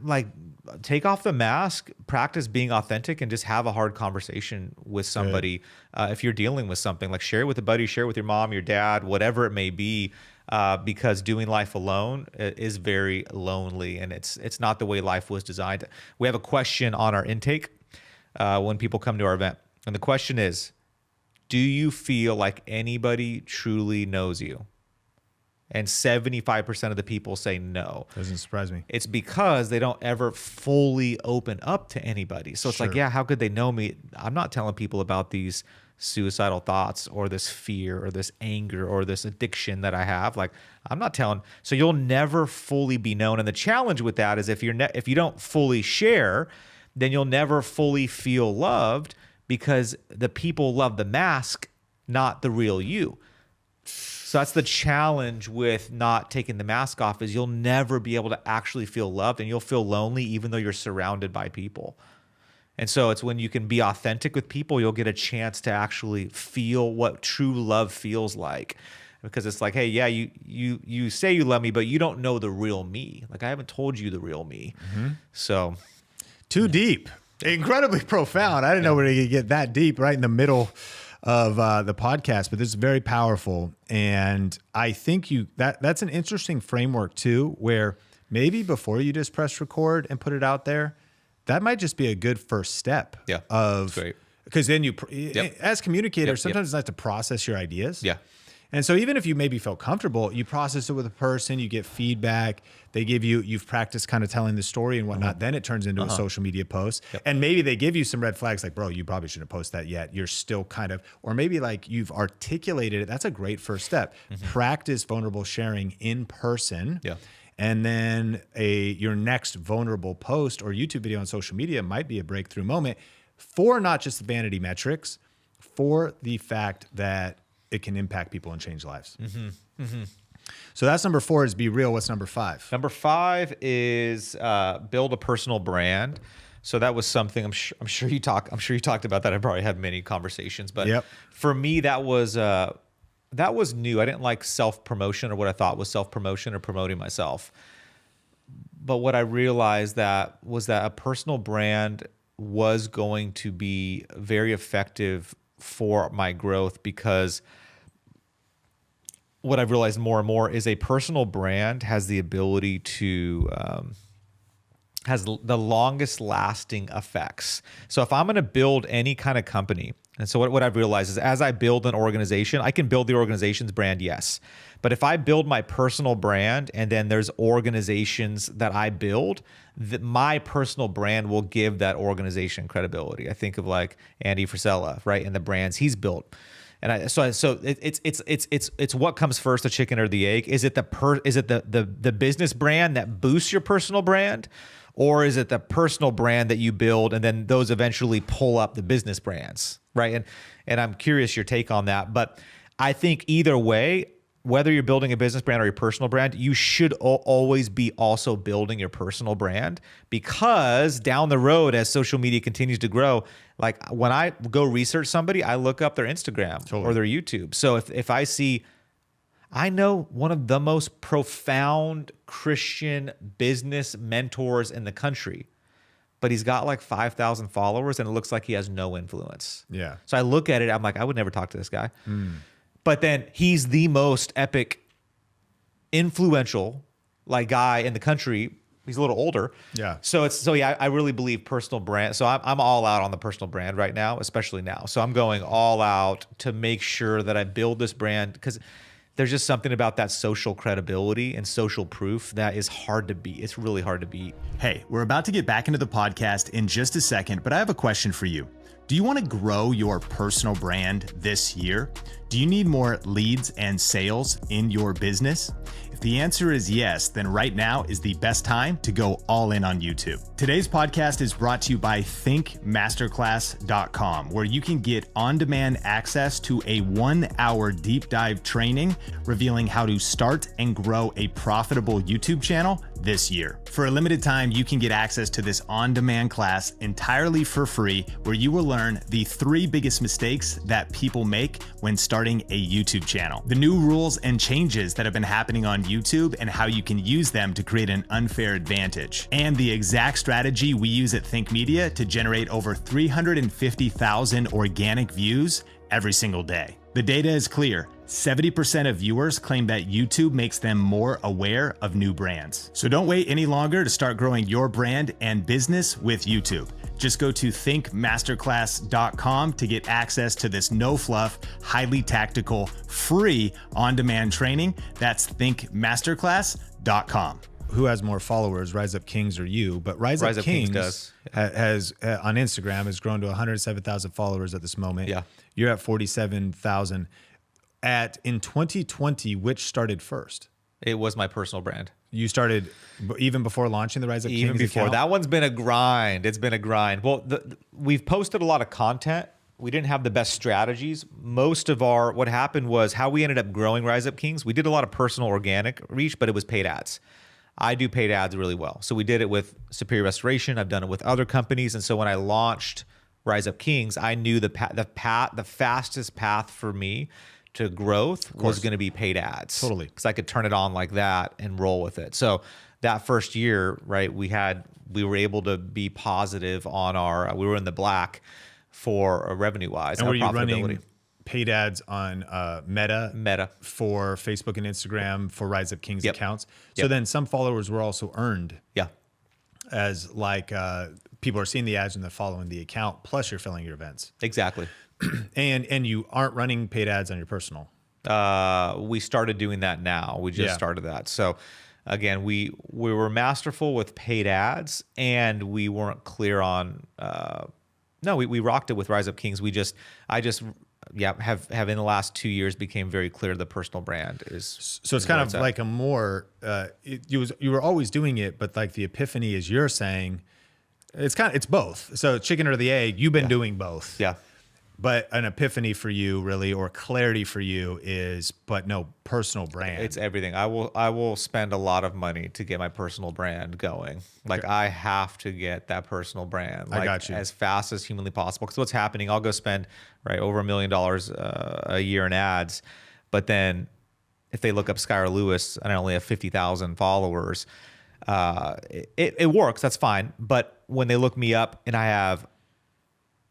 Like, take off the mask, practice being authentic, and just have a hard conversation with somebody. If you're dealing with something, like share it with a buddy, share it with your mom, your dad, whatever it may be, because doing life alone is very lonely, and it's not the way life was designed. We have a question on our intake when people come to our event, and the question is, do you feel like anybody truly knows you? And 75% of the people say no. Doesn't surprise me. It's because they don't ever fully open up to anybody. So it's like, yeah, how could they know me? I'm not telling people about these suicidal thoughts or this fear or this anger or this addiction that I have. Like, I'm not telling. So you'll never fully be known. And the challenge with that is if you don't fully share, then you'll never fully feel loved, because the people love the mask, not the real you. So that's the challenge with not taking the mask off, is you'll never be able to actually feel loved, and you'll feel lonely even though you're surrounded by people. And so it's when you can be authentic with people, you'll get a chance to actually feel what true love feels like. Because it's like, hey, yeah, you say you love me, but you don't know the real me. Like, I haven't told you the real me. So Too deep. Incredibly profound. I didn't know we were going to get that deep right in the middle of the podcast, but this is very powerful. And I think that's an interesting framework too, where maybe before you just press record and put it out there, that might just be a good first step. Yeah, of, great. Because then as communicators, sometimes it's nice to process your ideas. Yeah. And so even if you maybe feel comfortable, you process it with a person, you get feedback, they give you've practiced kind of telling the story and whatnot, then it turns into a social media post. And maybe they give you some red flags like, bro, you probably shouldn't post that yet. You're still kind of, or maybe like you've articulated it. That's a great first step. Practice vulnerable sharing in person. Yeah. And then your next vulnerable post or YouTube video on social media might be a breakthrough moment for not just the vanity metrics, for the fact that it can impact people and change lives. So that's number 4 is be real. What's number 5? Number 5 is build a personal brand. So that was something I'm sure you talked about that. I probably had many conversations, but for me that was new. I didn't like self-promotion, or what I thought was self-promotion or promoting myself. But what I realized was that a personal brand was going to be very effective for my growth, because what I've realized more and more is a personal brand has the ability to has the longest lasting effects. So if I'm going to build any kind of company, and so what I've realized is as I build an organization, I can build the organization's brand, yes. But if I build my personal brand and then there's organizations that I build, my personal brand will give that organization credibility. I think of like Andy Frisella, right? And the brands he's built. And so it's what comes first, the chicken or the egg? Is it the business brand that boosts your personal brand, or is it the personal brand that you build and then those eventually pull up the business brands, right? And I'm curious your take on that, but I think either way, whether you're building a business brand or your personal brand, you should always be also building your personal brand, because down the road, as social media continues to grow, like when I go research somebody, I look up their Instagram or their YouTube. So if I know one of the most profound Christian business mentors in the country, but he's got like 5,000 followers and it looks like he has no influence. Yeah. So I look at it, I'm like, I would never talk to this guy. But then he's the most epic, influential like guy in the country. He's a little older. Yeah. So I really believe personal brand. So I'm all out on the personal brand right now, especially now. So I'm going all out to make sure that I build this brand, because there's just something about that social credibility and social proof that is hard to beat. It's really hard to beat. Hey, we're about to get back into the podcast in just a second, but I have a question for you. Do you want to grow your personal brand this year? Do you need more leads and sales in your business? If the answer is yes, then right now is the best time to go all in on YouTube. Today's podcast is brought to you by thinkmasterclass.com, where you can get on-demand access to a 1-hour deep dive training revealing how to start and grow a profitable YouTube channel this year. For a limited time, you can get access to this on-demand class entirely for free, where you will learn the 3 biggest mistakes that people make when starting a YouTube channel, the new rules and changes that have been happening on YouTube and how you can use them to create an unfair advantage, and the exact strategy we use at Think Media to generate over 350,000 organic views every single day. The data is clear. 70% of viewers claim that YouTube makes them more aware of new brands. So don't wait any longer to start growing your brand and business with YouTube. Just go to thinkmasterclass.com to get access to this no fluff, highly tactical, free on-demand training. That's thinkmasterclass.com. Who has more followers, Rise Up Kings or you? But Rise Up Kings does. Has on Instagram has grown to 107,000 followers at this moment. Yeah. You're at 47,000. In 2020, which started first? It was my personal brand. You started even before launching the Rise Up Kings Even before. account? That one's been a grind. It's been a grind. Well, we've posted a lot of content. We didn't have the best strategies. What happened was how we ended up growing Rise Up Kings. We did a lot of personal organic reach, but it was paid ads. I do paid ads really well. So we did it with Superior Restoration. I've done it with other companies. And so when I launched Rise Up Kings, I knew the fastest path for me to growth was going to be paid ads. Totally. Because I could turn it on like that and roll with it. So that first year, right, we were able to be positive on we were in the black for revenue wise. And were you profitability. running paid ads on Meta for Facebook and Instagram for Rise Up Kings accounts? So then some followers were also earned. Yeah. As people are seeing the ads and they're following the account, plus you're filling your events. Exactly. And you aren't running paid ads on your personal. We started doing that now. We just started that. So again, we were masterful with paid ads, and we weren't clear on. We rocked it with Rise Up Kings. I just have in the last 2 years became very clear the personal brand is. So it's kind of like a more. You were always doing it, but like the epiphany, as you're saying, it's both. So chicken or the egg. You've been doing both. Yeah. But an epiphany for you, really, or clarity for you is, personal brand. It's everything. I will spend a lot of money to get my personal brand going. Like I have to get that personal brand. Like, I got you. As fast as humanly possible. Because what's happening? I'll go spend over $1 million a year in ads, but then if they look up Skylar Lewis and I only have 50,000 followers, it works. That's fine. But when they look me up and I have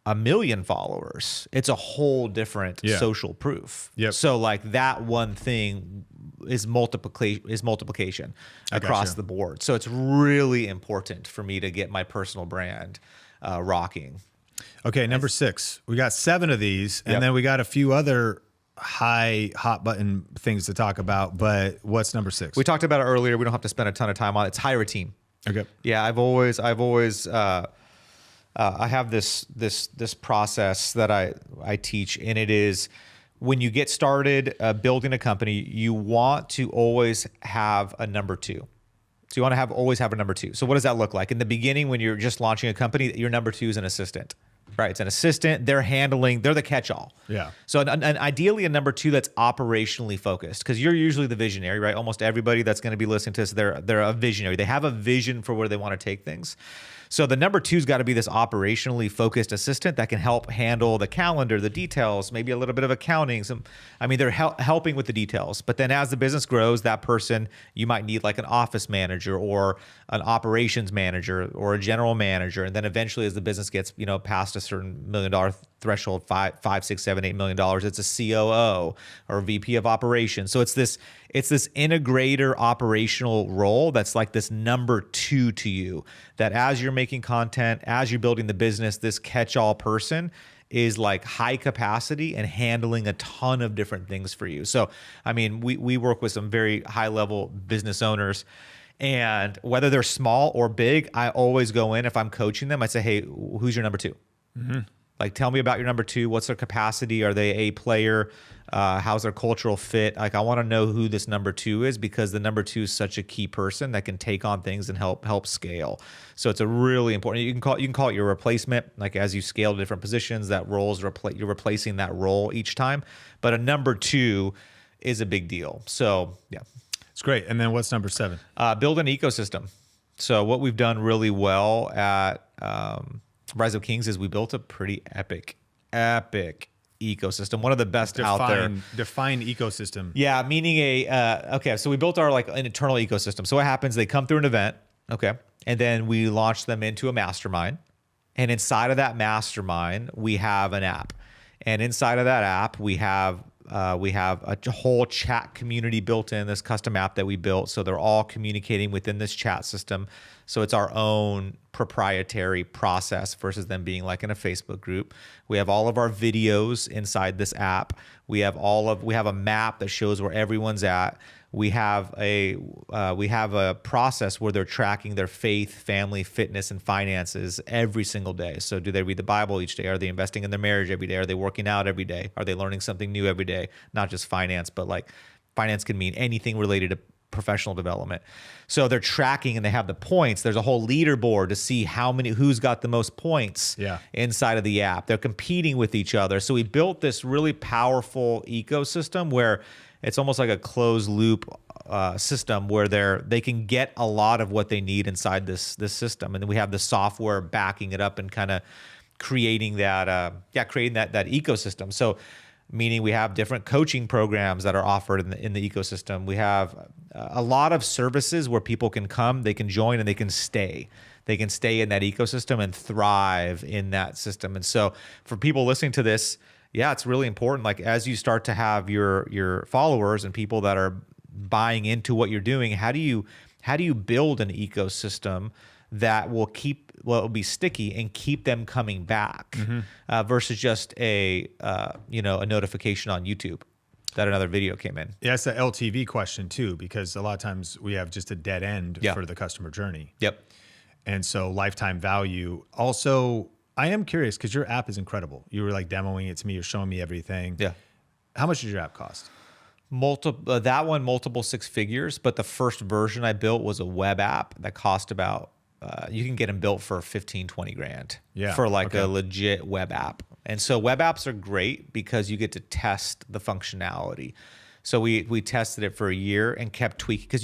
1 million followers, it's a whole different social proof. Yep. So like that one thing is multiplication across the board. So it's really important for me to get my personal brand rocking. Okay, number 6. We got 7 of these, and then we got a few other hot button things to talk about. But what's number 6? We talked about it earlier. We don't have to spend a ton of time on it. It's hire a team. Okay. Yeah, I've always I have this process that I teach, and it is when you get started building a company, you want to always have a number 2. So you want to always have a number 2. So what does that look like? In the beginning, when you're just launching a company, your number 2 is an assistant, right? It's an assistant. They're the catch-all. Yeah. So ideally a number 2 that's operationally focused, because you're usually the visionary, right? Almost everybody that's going to be listening to this, they're a visionary. They have a vision for where they want to take things. So the number 2's got to be this operationally focused assistant that can help handle the calendar, the details, maybe a little bit of accounting. They're helping with the details. But then as the business grows, that person, you might need like an office manager or an operations manager or a general manager. And then eventually as the business gets, past a certain $1 million threshold, $5, $6, $7, $8 million, it's a COO or VP of operations. So it's this integrator operational role that's like this number 2 to you, that as you're making content, as you're building the business, this catch-all person is like high capacity and handling a ton of different things for you. So, we work with some very high level business owners, and whether they're small or big, I always go in, if I'm coaching them, I say, hey, who's your number 2? Mm-hmm. Like, tell me about your number two. What's their capacity? Are they a player? How's their cultural fit? Like, I want to know who this number two is, because the number two is such a key person that can take on things and help scale. So it's a really important. You can call it your replacement. Like, as you scale to different positions, that role's you're replacing that role each time. But a number two is a big deal. So yeah, It's great. And then what's number 7? build an ecosystem. So what we've done really well at Rise of Kings is we built a pretty epic ecosystem. One of the best out there. Define ecosystem. Yeah, meaning okay, so we built our like an internal ecosystem. So what happens, they come through an event, okay, and then we launch them into a mastermind. And inside of that mastermind, we have an app. And inside of that app, we have a whole chat community built in, this custom app that we built. So they're all communicating within this chat system. So it's our own proprietary process versus them being like in a Facebook group. We have all of our videos inside this app. We have a map that shows where everyone's at. We have a process where they're tracking their faith, family, fitness, and finances every single day. So do they read the Bible each day? Are they investing in their marriage every day? Are they working out every day? Are they learning something new every day? Not just finance, but like finance can mean anything related to professional development. So they're tracking and they have the points. There's a whole leaderboard to see who's got the most points inside of the app. They're competing with each other. So we built this really powerful ecosystem where it's almost like a closed loop system where they can get a lot of what they need inside this system. And then we have the software backing it up and kind of creating that ecosystem. So meaning we have different coaching programs that are offered in the ecosystem. We have a lot of services where people can come, they can join, and they can stay. They can stay in that ecosystem and thrive in that system. And so for people listening to this, yeah, it's really important. Like, as you start to have your followers and people that are buying into what you're doing, how do you build an ecosystem that will be sticky and keep them coming back, versus just a notification on YouTube that another video came in. Yeah, it's the LTV question too, because a lot of times we have just a dead end for the customer journey. Yep. And so lifetime value. Also, I am curious because your app is incredible. You were like demoing it to me. You're showing me everything. Yeah. How much did your app cost? Multiple six figures, but the first version I built was a web app that cost about, you can get them built for 15, 20 grand for like a legit web app. And so web apps are great because you get to test the functionality. So we tested it for a year and kept tweaking, because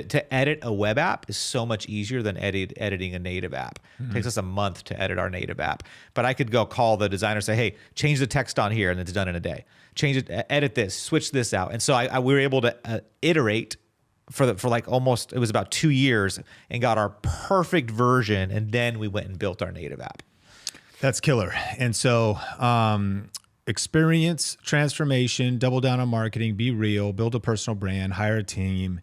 to edit a web app is so much easier than editing a native app. It takes us a month to edit our native app. But I could go call the designer, say, hey, change the text on here, and it's done in a day. Change it, edit this, switch this out. And so we were able to iterate for like almost, it was about 2 years, and got our perfect version. And then we went and built our native app. That's killer. And so experience, transformation, double down on marketing, be real, build a personal brand, hire a team,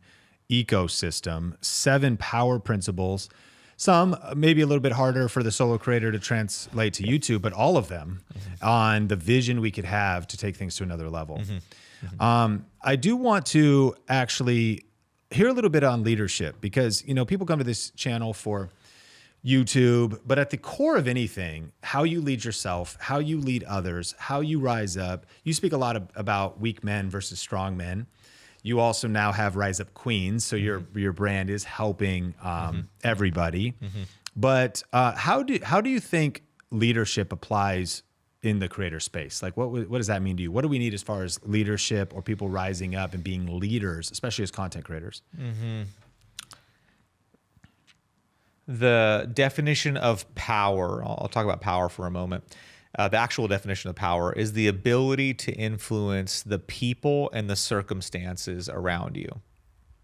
ecosystem, 7 power principles. Some maybe a little bit harder for the solo creator to translate to YouTube, but all of them on the vision we could have to take things to another level. I do want to actually hear a little bit on leadership, because people come to this channel for YouTube, but at the core of anything, how you lead yourself, how you lead others, how you rise up. You speak a lot about weak men versus strong men. You also now have Rise Up Queens, so your brand is helping everybody. But how do you think leadership applies in the creator space? Like, what does that mean to you? What do we need as far as leadership or people rising up and being leaders, especially as content creators? The definition of power, I'll talk about power for a moment. The actual definition of power is the ability to influence the people and the circumstances around you.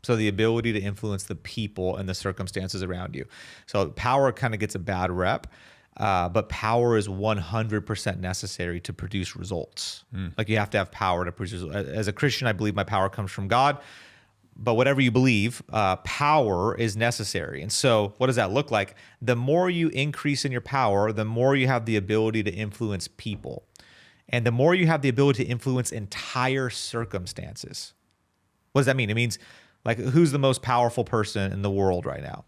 So the ability to influence the people and the circumstances around you. So power kind of gets a bad rep, but power is 100% necessary to produce results. Like, you have to have power to produce. As a Christian, I believe my power comes from God. But whatever you believe, power is necessary. And so what does that look like? The more you increase in your power, the more you have the ability to influence people. And the more you have the ability to influence entire circumstances. What does that mean? It means, like, who's the most powerful person in the world right now?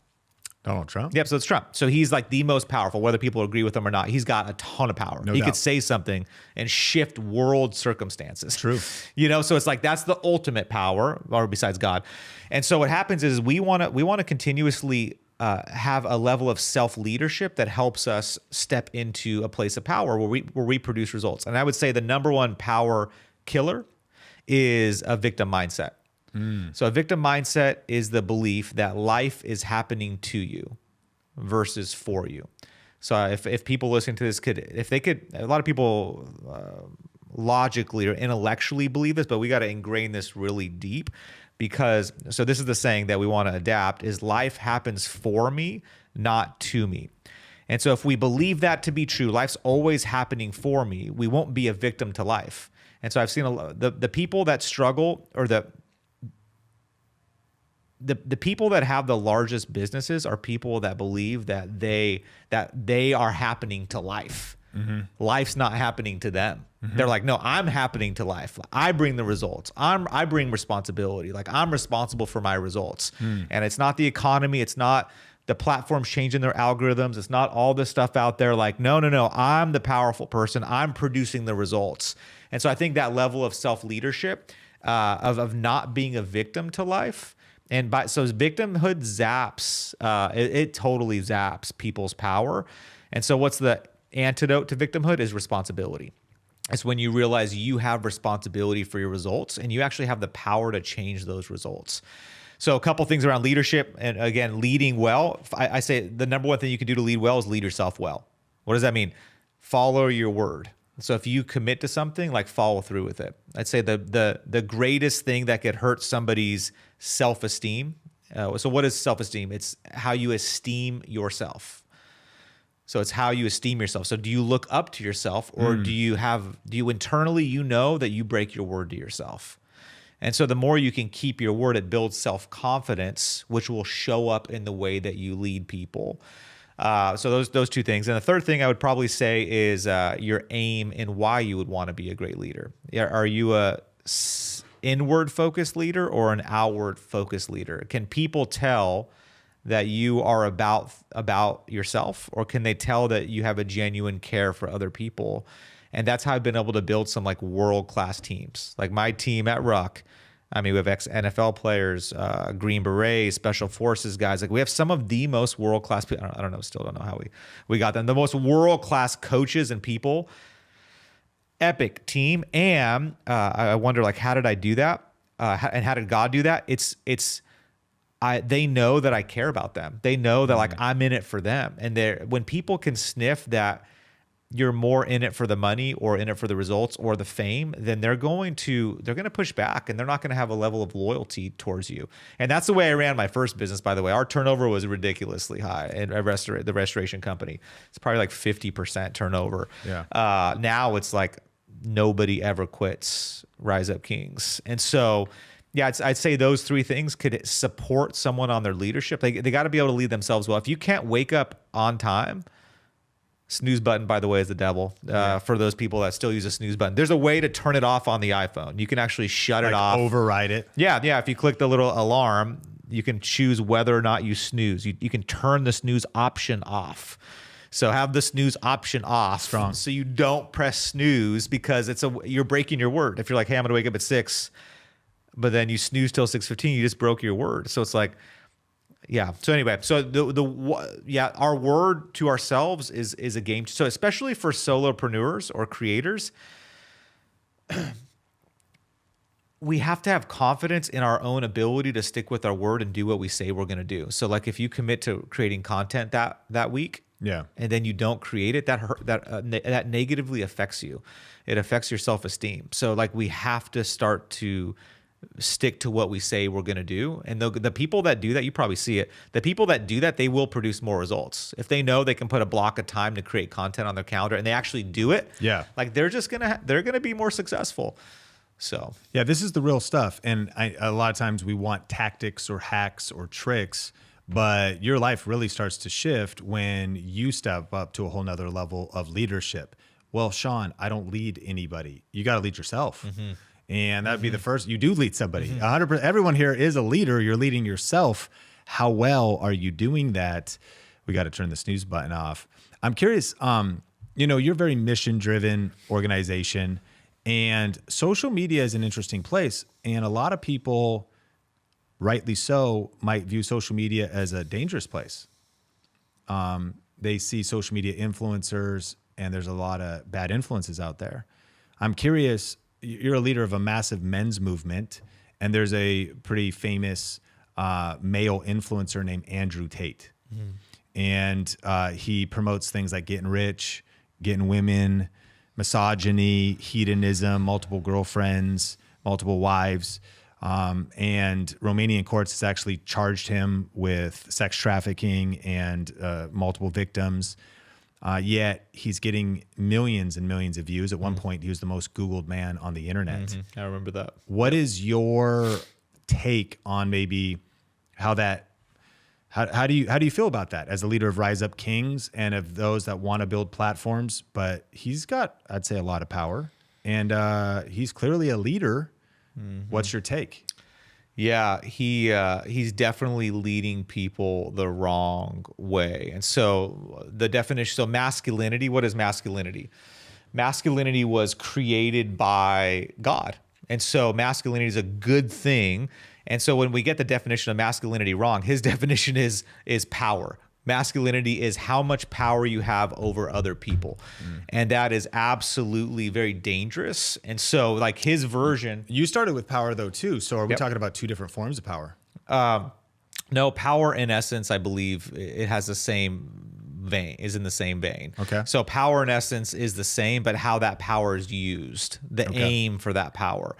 Donald Trump? Yep, so it's Trump. So he's like the most powerful, whether people agree with him or not. He's got a ton of power. No he doubt. could say something and shift world circumstances. True. So it's like that's the ultimate power, or besides God. And so what happens is we want to continuously have a level of self-leadership that helps us step into a place of power where we produce results. And I would say the number one power killer is a victim mindset. So a victim mindset is the belief that life is happening to you versus for you. So if people listening to this a lot of people logically or intellectually believe this, but we got to ingrain this really deep so this is the saying that we want to adapt is life happens for me, not to me. And so if we believe that to be true, life's always happening for me, we won't be a victim to life. And so I've seen the people that struggle, or the people that have the largest businesses are people that believe that they are happening to life. Life's not happening to them. They're like, no, I'm happening to life. I bring the results. I bring responsibility. Like I'm responsible for my results. And it's not the economy. It's not the platforms changing their algorithms. It's not all this stuff out there. Like, no, I'm the powerful person. I'm producing the results. And so I think that level of self-leadership, of not being a victim to life, so victimhood zaps, it totally zaps people's power. And so what's the antidote to victimhood is responsibility. It's when you realize you have responsibility for your results and you actually have the power to change those results. So a couple things around leadership, and again, leading well. I say the number one thing you can do to lead well is lead yourself well. What does that mean? Follow your word. So if you commit to something, like follow through with it. I'd say the greatest thing that could hurt somebody's self-esteem. So what is self-esteem? It's how you esteem yourself. So it's how you esteem yourself. So do you look up to yourself, or do you internally, that you break your word to yourself? And so the more you can keep your word, it builds self-confidence, which will show up in the way that you lead people. So those two things. And the third thing I would probably say is your aim and why you would want to be a great leader. Are you a inward focused leader or an outward focused leader? Can people tell that you are about yourself, or can they tell that you have a genuine care for other people? And that's how I've been able to build some like world-class teams. Like my team at Ruck, I mean, we have ex-NFL players, Green Berets, Special Forces guys. Like we have some of the most world-class people. I don't know, still don't know how we got them. The most world-class coaches and people. Epic team. And I wonder, like, how did I do that? And how did God do that? They know that I care about them. They know that like I'm in it for them. And when people can sniff that you're more in it for the money or in it for the results or the fame, then they're going to push back, and they're not going to have a level of loyalty towards you. And that's the way I ran my first business, by the way. Our turnover was ridiculously high in the restoration company. It's probably like 50% turnover. Yeah. Now it's like nobody ever quits Rise Up Kings. And so, yeah, I'd say those three things could support someone on their leadership. They got to be able to lead themselves well. If you can't wake up on time, snooze button, by the way, is the devil. For those people that still use a snooze button, there's a way to turn it off on the iPhone. You can actually shut it off. Override it. Yeah. If you click the little alarm, you can choose whether or not you snooze. You can turn the snooze option off. So have the snooze option off. Strong. So you don't press snooze, because you're breaking your word. If you're like, hey, I'm going to wake up at 6, but then you snooze till 6:15, you just broke your word. So it's like, yeah. So anyway, so our word to ourselves is a game. So especially for solopreneurs or creators, we have to have confidence in our own ability to stick with our word and do what we say we're going to do. So like if you commit to creating content that week, yeah, and then you don't create it, that negatively affects you. It affects your self-esteem. So like we have to start to stick to what we say we're going to do. And the people that do that, you probably see it. The people that do that, they will produce more results. If they know they can put a block of time to create content on their calendar and they actually do it, yeah, like they're going to be more successful. So yeah, this is the real stuff. And a lot of times we want tactics or hacks or tricks, but your life really starts to shift when you step up to a whole nother level of leadership. Well, Sean, I don't lead anybody. You got to lead yourself. Mm-hmm. And that'd be the first. You do lead somebody. 100%. Everyone here is a leader. You're leading yourself. how well are you doing that? We got to turn the snooze button off. I'm curious, you're a very mission-driven organization, and social media is an interesting place. And a lot of people, rightly so, might view social media as a dangerous place. They see social media influencers, and there's a lot of bad influences out there. I'm curious, you're a leader of a massive men's movement, and there's a pretty famous male influencer named Andrew Tate. And he promotes things like getting rich, getting women, misogyny, hedonism, multiple girlfriends, multiple wives. And Romanian courts has actually charged him with sex trafficking and multiple victims. Yet he's getting millions and millions of views. At one point, he was the most Googled man on the internet. I remember that. What is your take on maybe how that? How do you feel about that as a leader of Rise Up Kings and of those that want to build platforms? But he's got, I'd say, a lot of power, and he's clearly a leader. What's your take? Yeah, he's definitely leading people the wrong way. And so the definition, so masculinity, what is masculinity? Masculinity was created by God. And so masculinity is a good thing. And so when we get the definition of masculinity wrong, his definition is power. Masculinity is how much power you have over other people. And that is absolutely very dangerous. And so like his version. You started with power though too. So are we Yep. talking about two different forms of power? No, power in essence, I believe it has the same vein, is in the same vein. Okay. So power in essence is the same, but how that power is used, the aim for that power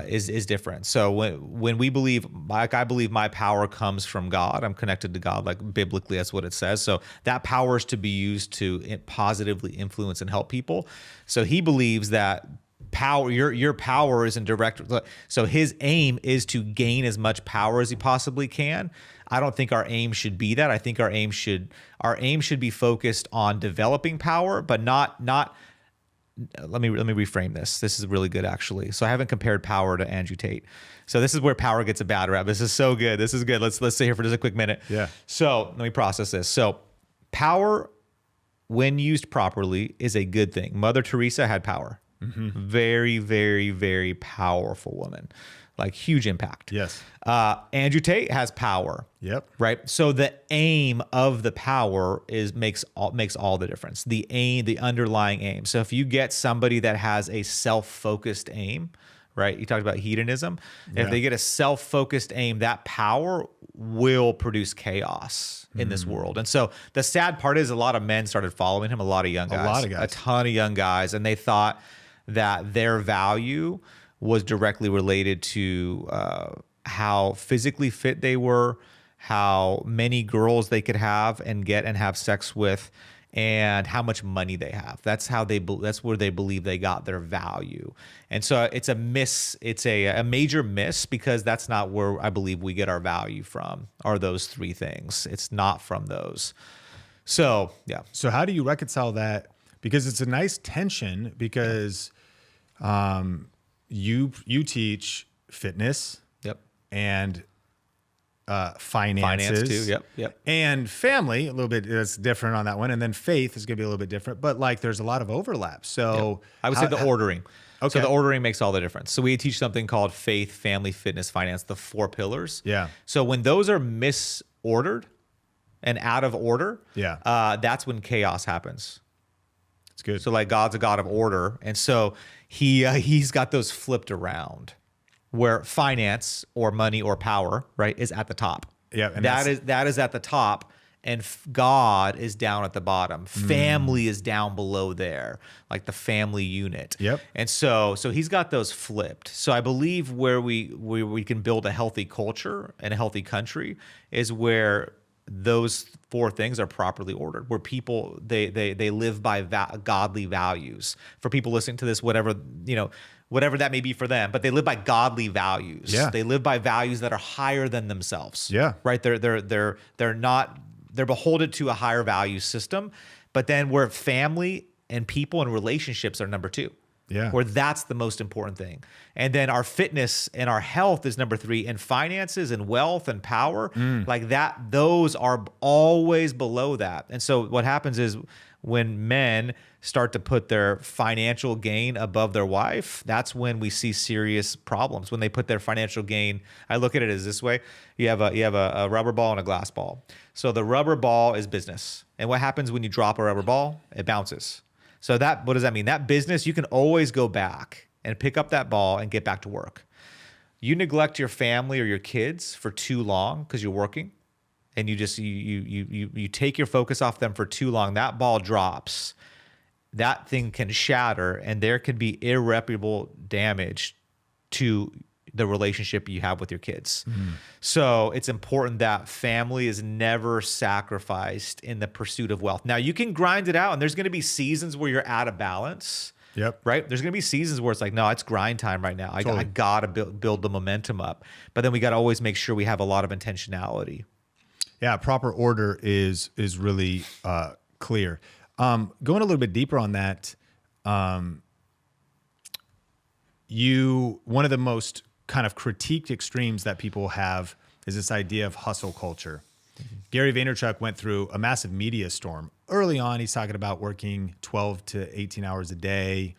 is different. So when we believe, like I believe my power comes from God, I'm connected to God, like biblically, that's what it says. So that power is to be used to positively influence and help people. So he believes that power, your power is in direct. So his aim is to gain as much power as he possibly can. I don't think our aim should be that. I think our aim should be focused on developing power, but not. Let me reframe this. This is really good, actually. So I haven't compared power to Andrew Tate. So this is where power gets a bad rap. This is so good. This is good. Let's sit here for just a quick minute. Yeah. So let me process this. So power, when used properly, is a good thing. Mother Teresa had power. Very, very, very powerful woman. Like huge impact. Yes. Andrew Tate has power. Yep. Right. So the aim of the power makes all the difference. The aim, the underlying aim. So if you get somebody that has a self-focused aim, right? You talked about hedonism. If they get a self-focused aim, that power will produce chaos in this world. And so the sad part is a lot of men started following him, a lot of young guys. A ton of young guys. And they thought that their value was directly related to how physically fit they were, how many girls they could have and get and have sex with, and how much money they have. That's where they believe they got their value. And so it's a miss. It's a major miss, because that's not where I believe we get our value from, are those three things. It's not from those. So yeah. So how do you reconcile that? Because it's a nice tension, because you teach fitness, Yep. and finances, Finance too. Yep. and family. A little bit that's different on that one, and then faith is going to be a little bit different. But like, there's a lot of overlap. So I would say the ordering. Okay. So the ordering makes all the difference. So we teach something called faith, family, fitness, finance, the 4 pillars. Yeah. So when those are misordered and out of order, that's when chaos happens. It's good. So like God's a God of order, and so he's got those flipped around, where finance or money or power, right, is at the top. Yeah, and that is at the top, and God is down at the bottom. Family is down below there, like the family unit. Yep. And so he's got those flipped. So I believe where we can build a healthy culture and a healthy country is where those 4 things are properly ordered, where people they live by godly values. For people listening to this, whatever that may be for them, but they live by godly values. Yeah. They live by values that are higher than themselves. Yeah. Right. They're beholden to a higher value system, but then where family and people and relationships are number 2. Yeah. Or that's the most important thing. And then our fitness and our health is number 3, and finances and wealth and power, like that, those are always below that. And so what happens is when men start to put their financial gain above their wife, that's when we see serious problems. When they put their financial gain, I look at it as this way. You have a rubber ball and a glass ball. So the rubber ball is business. And what happens when you drop a rubber ball? It bounces. So what does that mean? That business, you can always go back and pick up that ball and get back to work. You neglect your family or your kids for too long because you're working, and you take your focus off them for too long, that ball drops. That thing can shatter, and there can be irreparable damage to the relationship you have with your kids. So it's important that family is never sacrificed in the pursuit of wealth. Now, you can grind it out, and there's going to be seasons where you're out of balance. Yep. Right? There's going to be seasons where it's like, no, it's grind time right now. Totally. I got to build the momentum up. But then we got to always make sure we have a lot of intentionality. Yeah, proper order is really clear. Going a little bit deeper on that, one of the most kind of critiqued extremes that people have is this idea of hustle culture. Gary Vaynerchuk went through a massive media storm. Early on, he's talking about working 12 to 18 hours a day,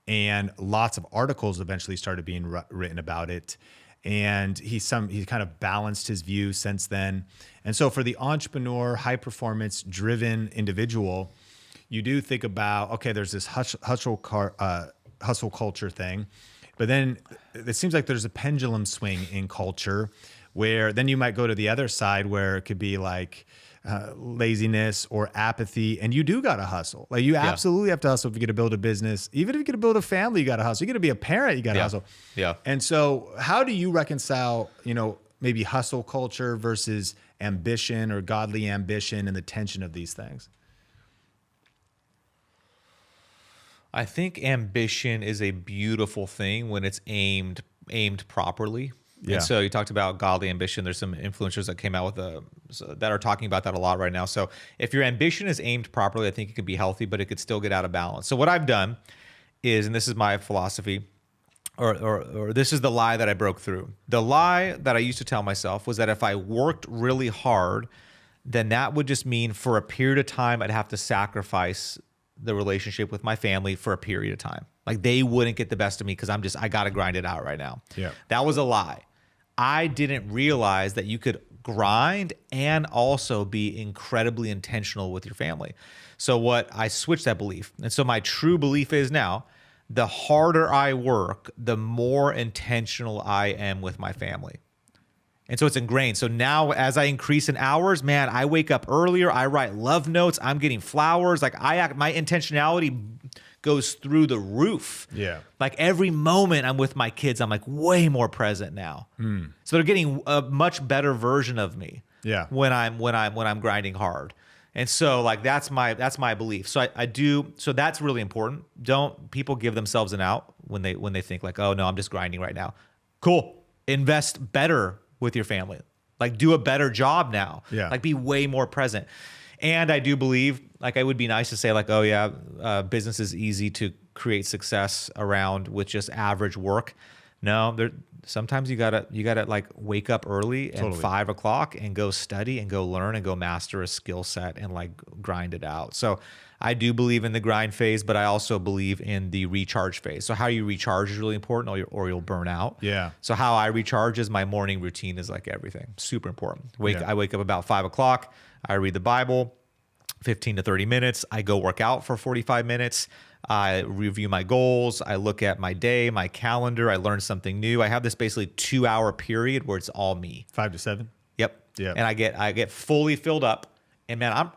and lots of articles eventually started being written about it. And he kind of balanced his view since then. And so for the entrepreneur, high performance driven individual, you do think about, okay, there's this hustle culture thing, but then it seems like there's a pendulum swing in culture where then you might go to the other side where it could be like laziness or apathy, and you do got to hustle. Like you absolutely have to hustle if you're going to build a business. Even if you're going to build a family, you got to hustle. You're going to be a parent, you got to hustle. Yeah. And so how do you reconcile, maybe hustle culture versus ambition or godly ambition and the tension of these things? I think ambition is a beautiful thing when it's aimed properly. Yeah. And so you talked about godly ambition. There's some influencers that came out with that are talking about that a lot right now. So if your ambition is aimed properly, I think it could be healthy, but it could still get out of balance. So what I've done is, and this is my philosophy, or this is the lie that I broke through. The lie that I used to tell myself was that if I worked really hard, then that would just mean for a period of time, I'd have to sacrifice the relationship with my family for a period of time. Like they wouldn't get the best of me because I got to grind it out right now. Yeah. That was a lie. I didn't realize that you could grind and also be incredibly intentional with your family. So I switched that belief. And so my true belief is now, the harder I work, the more intentional I am with my family. And so it's ingrained. So now as I increase in hours, man, I wake up earlier. I write love notes. I'm getting flowers. Like my intentionality goes through the roof. Yeah. Like every moment I'm with my kids, I'm like way more present now. So they're getting a much better version of me. Yeah. When I'm grinding hard. And so like that's my belief. So I do, so that's really important. Don't people give themselves an out when they think like, oh no, I'm just grinding right now. Cool. Invest better with your family. Like do a better job now. Yeah. Like be way more present. And I do believe, like, it would be nice to say like, oh yeah, business is easy to create success around with just average work. No, sometimes you gotta like wake up early at 5 o'clock and go study and go learn and go master a skill set and like grind it out. So I do believe in the grind phase, but I also believe in the recharge phase. So how you recharge is really important, or you'll burn out. Yeah. So how I recharge is my morning routine is like everything. Super important. I wake up about 5 o'clock. I read the Bible, 15 to 30 minutes. I go work out for 45 minutes. I review my goals. I look at my day, my calendar. I learn something new. I have this basically 2-hour period where it's all me. 5 to 7. Yep. Yeah. And I get fully filled up. And man,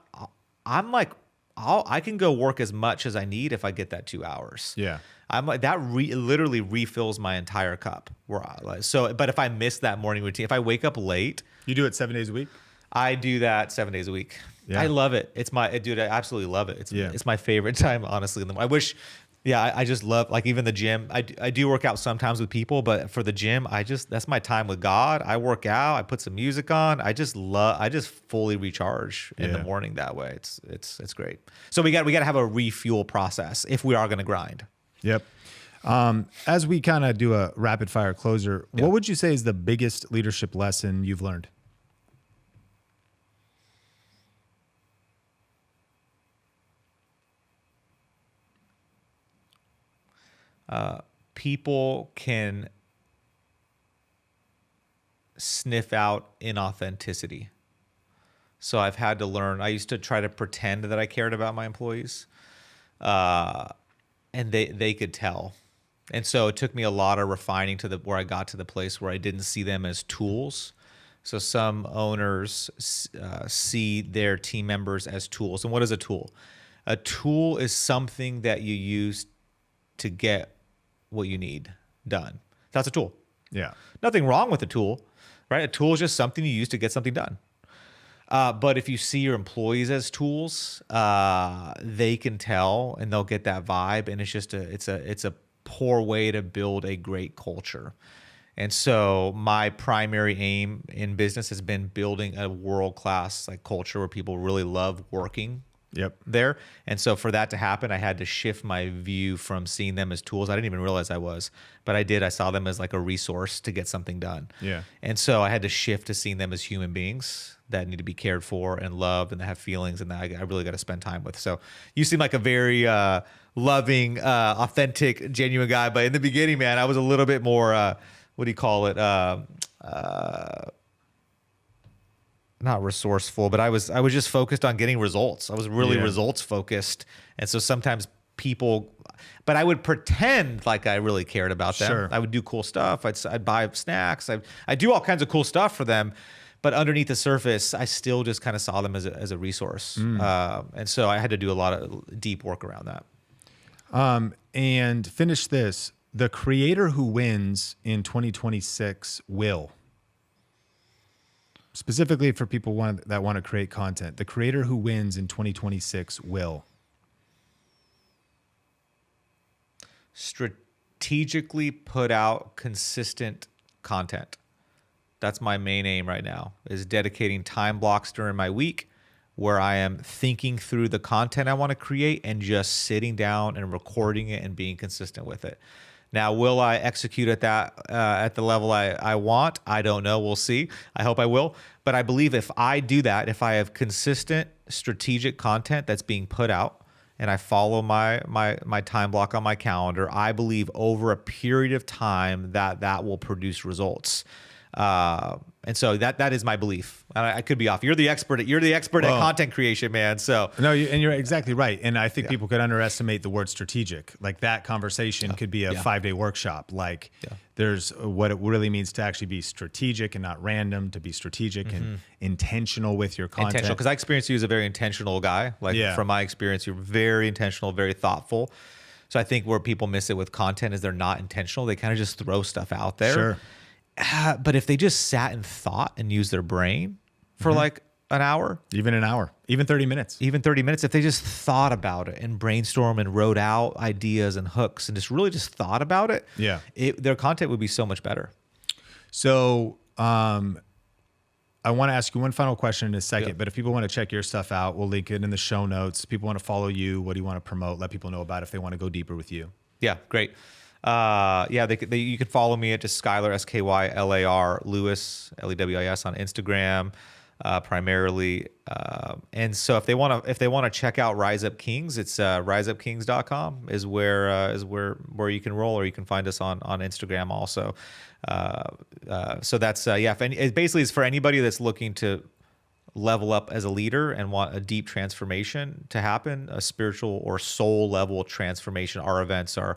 I'm like, I can go work as much as I need if I get that 2 hours. Yeah. I'm like that literally refills my entire cup. But if I miss that morning routine, if I wake up late, You do it 7 days a week? I do that 7 days a week. Yeah. I love it. Dude, I absolutely love it. It's my favorite time, honestly. I wish, I just love, like even the gym. I do work out sometimes with people, but for the gym, that's my time with God. I work out, I put some music on. I just fully recharge in the morning that way. It's great. So we got to have a refuel process if we are going to grind. Yep. As we kind of do a rapid fire closer, what would you say is the biggest leadership lesson you've learned? People can sniff out inauthenticity. So I've had to learn. I used to try to pretend that I cared about my employees, and they could tell. And so it took me a lot of refining to where I got to the place where I didn't see them as tools. So some owners see their team members as tools. And what is a tool? A tool is something that you use to get what you need done. That's a tool. Yeah. Nothing wrong with a tool, right? A tool is just something you use to get something done. But if you see your employees as tools, they can tell and they'll get that vibe. And it's just it's a poor way to build a great culture. And so my primary aim in business has been building a world-class like culture where people really love working there. And so for that to happen, I had to shift my view from seeing them as tools. I didn't even realize I was, but I did. I saw them as like a resource to get something done. Yeah. And so I had to shift to seeing them as human beings that need to be cared for and loved and that have feelings and that I really got to spend time with. So you seem like a very loving, authentic, genuine guy. But in the beginning, man, I was a little bit more, what do you call it? Not resourceful, but I was just focused on getting results. I was really results focused. And so sometimes people, but I would pretend like I really cared about them. Sure. I would do cool stuff. I'd buy snacks. I do all kinds of cool stuff for them. But underneath the surface, I still just kind of saw them as a resource. And so I had to do a lot of deep work around that. And finish this. The creator who wins in 2026 will. Specifically for people that want to create content, the creator who wins in 2026 will. Strategically put out consistent content. That's my main aim right now, is dedicating time blocks during my week where I am thinking through the content I want to create and just sitting down and recording it and being consistent with it. Now, will I execute at that at the level I want? I don't know. We'll see. I hope I will. But I believe if I do that, if I have consistent strategic content that's being put out and I follow my time block on my calendar, I believe over a period of time that will produce results. And so that is my belief. I could be off. You're the expert. At content creation, man. So no, and you're exactly right. And I think people could underestimate the word strategic. Like that conversation could be a 5-day workshop. Like there's what it really means to actually be strategic and not random. To be strategic and intentional with your content. Intentional, because I experience you as a very intentional guy. Like from my experience, you're very intentional, very thoughtful. So I think where people miss it with content is they're not intentional. They kind of just throw stuff out there. Sure. But if they just sat and thought and used their brain for like an hour, even 30 minutes, if they just thought about it and brainstorm and wrote out ideas and hooks and just thought about it, their content would be so much better. So I want to ask you one final question in a second, but if people want to check your stuff out, we'll link it in the show notes. People want to follow you. What do you want to promote? Let people know about if they want to go deeper with you. Yeah, great. You can follow me at just Skylar, Skylar Lewis, Lewis on Instagram, primarily. And so if they want to check out Rise Up Kings, it's riseupkings.com is where you can roll, or you can find us on Instagram also. So that's it basically is for anybody that's looking to level up as a leader and want a deep transformation to happen, a spiritual or soul level transformation. Our events are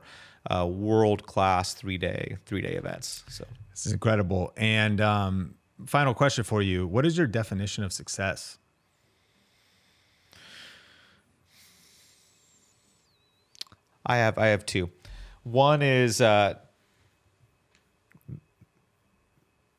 world-class 3-day events. So this is incredible. And final question for you. What is your definition of success? I have two. One is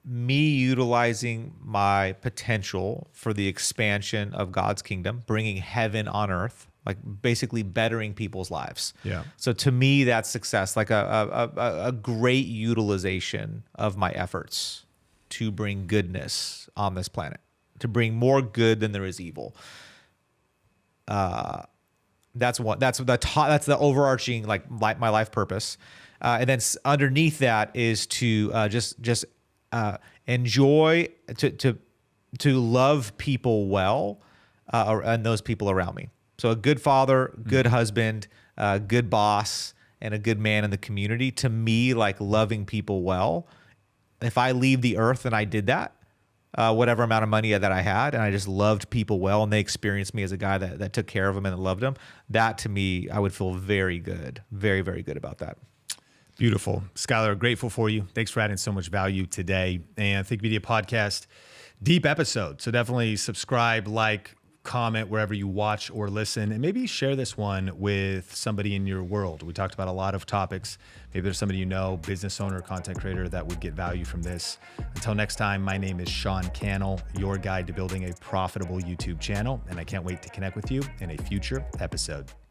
me utilizing my potential for the expansion of God's kingdom, bringing heaven on earth, like basically bettering people's lives. Yeah. So to me, that's success, like a great utilization of my efforts to bring goodness on this planet, to bring more good than there is evil. That's one. That's the top. That's the overarching like my life purpose. And then underneath that is to just enjoy to love people well, and those people around me. So a good father, good husband, good boss, and a good man in the community. To me, like loving people well. If I leave the earth and I did that, whatever amount of money that I had, and I just loved people well, and they experienced me as a guy that took care of them and loved them, that to me, I would feel very good, very, very good about that. Beautiful. Skylar, grateful for you. Thanks for adding so much value today. And Think Media Podcast, deep episode. So definitely subscribe, like, comment wherever you watch or listen, and maybe share this one with somebody in your world. We talked about a lot of topics. Maybe there's somebody you know, business owner, content creator that would get value from this. Until next time, my name is Sean Cannell, your guide to building a profitable YouTube channel, and I can't wait to connect with you in a future episode.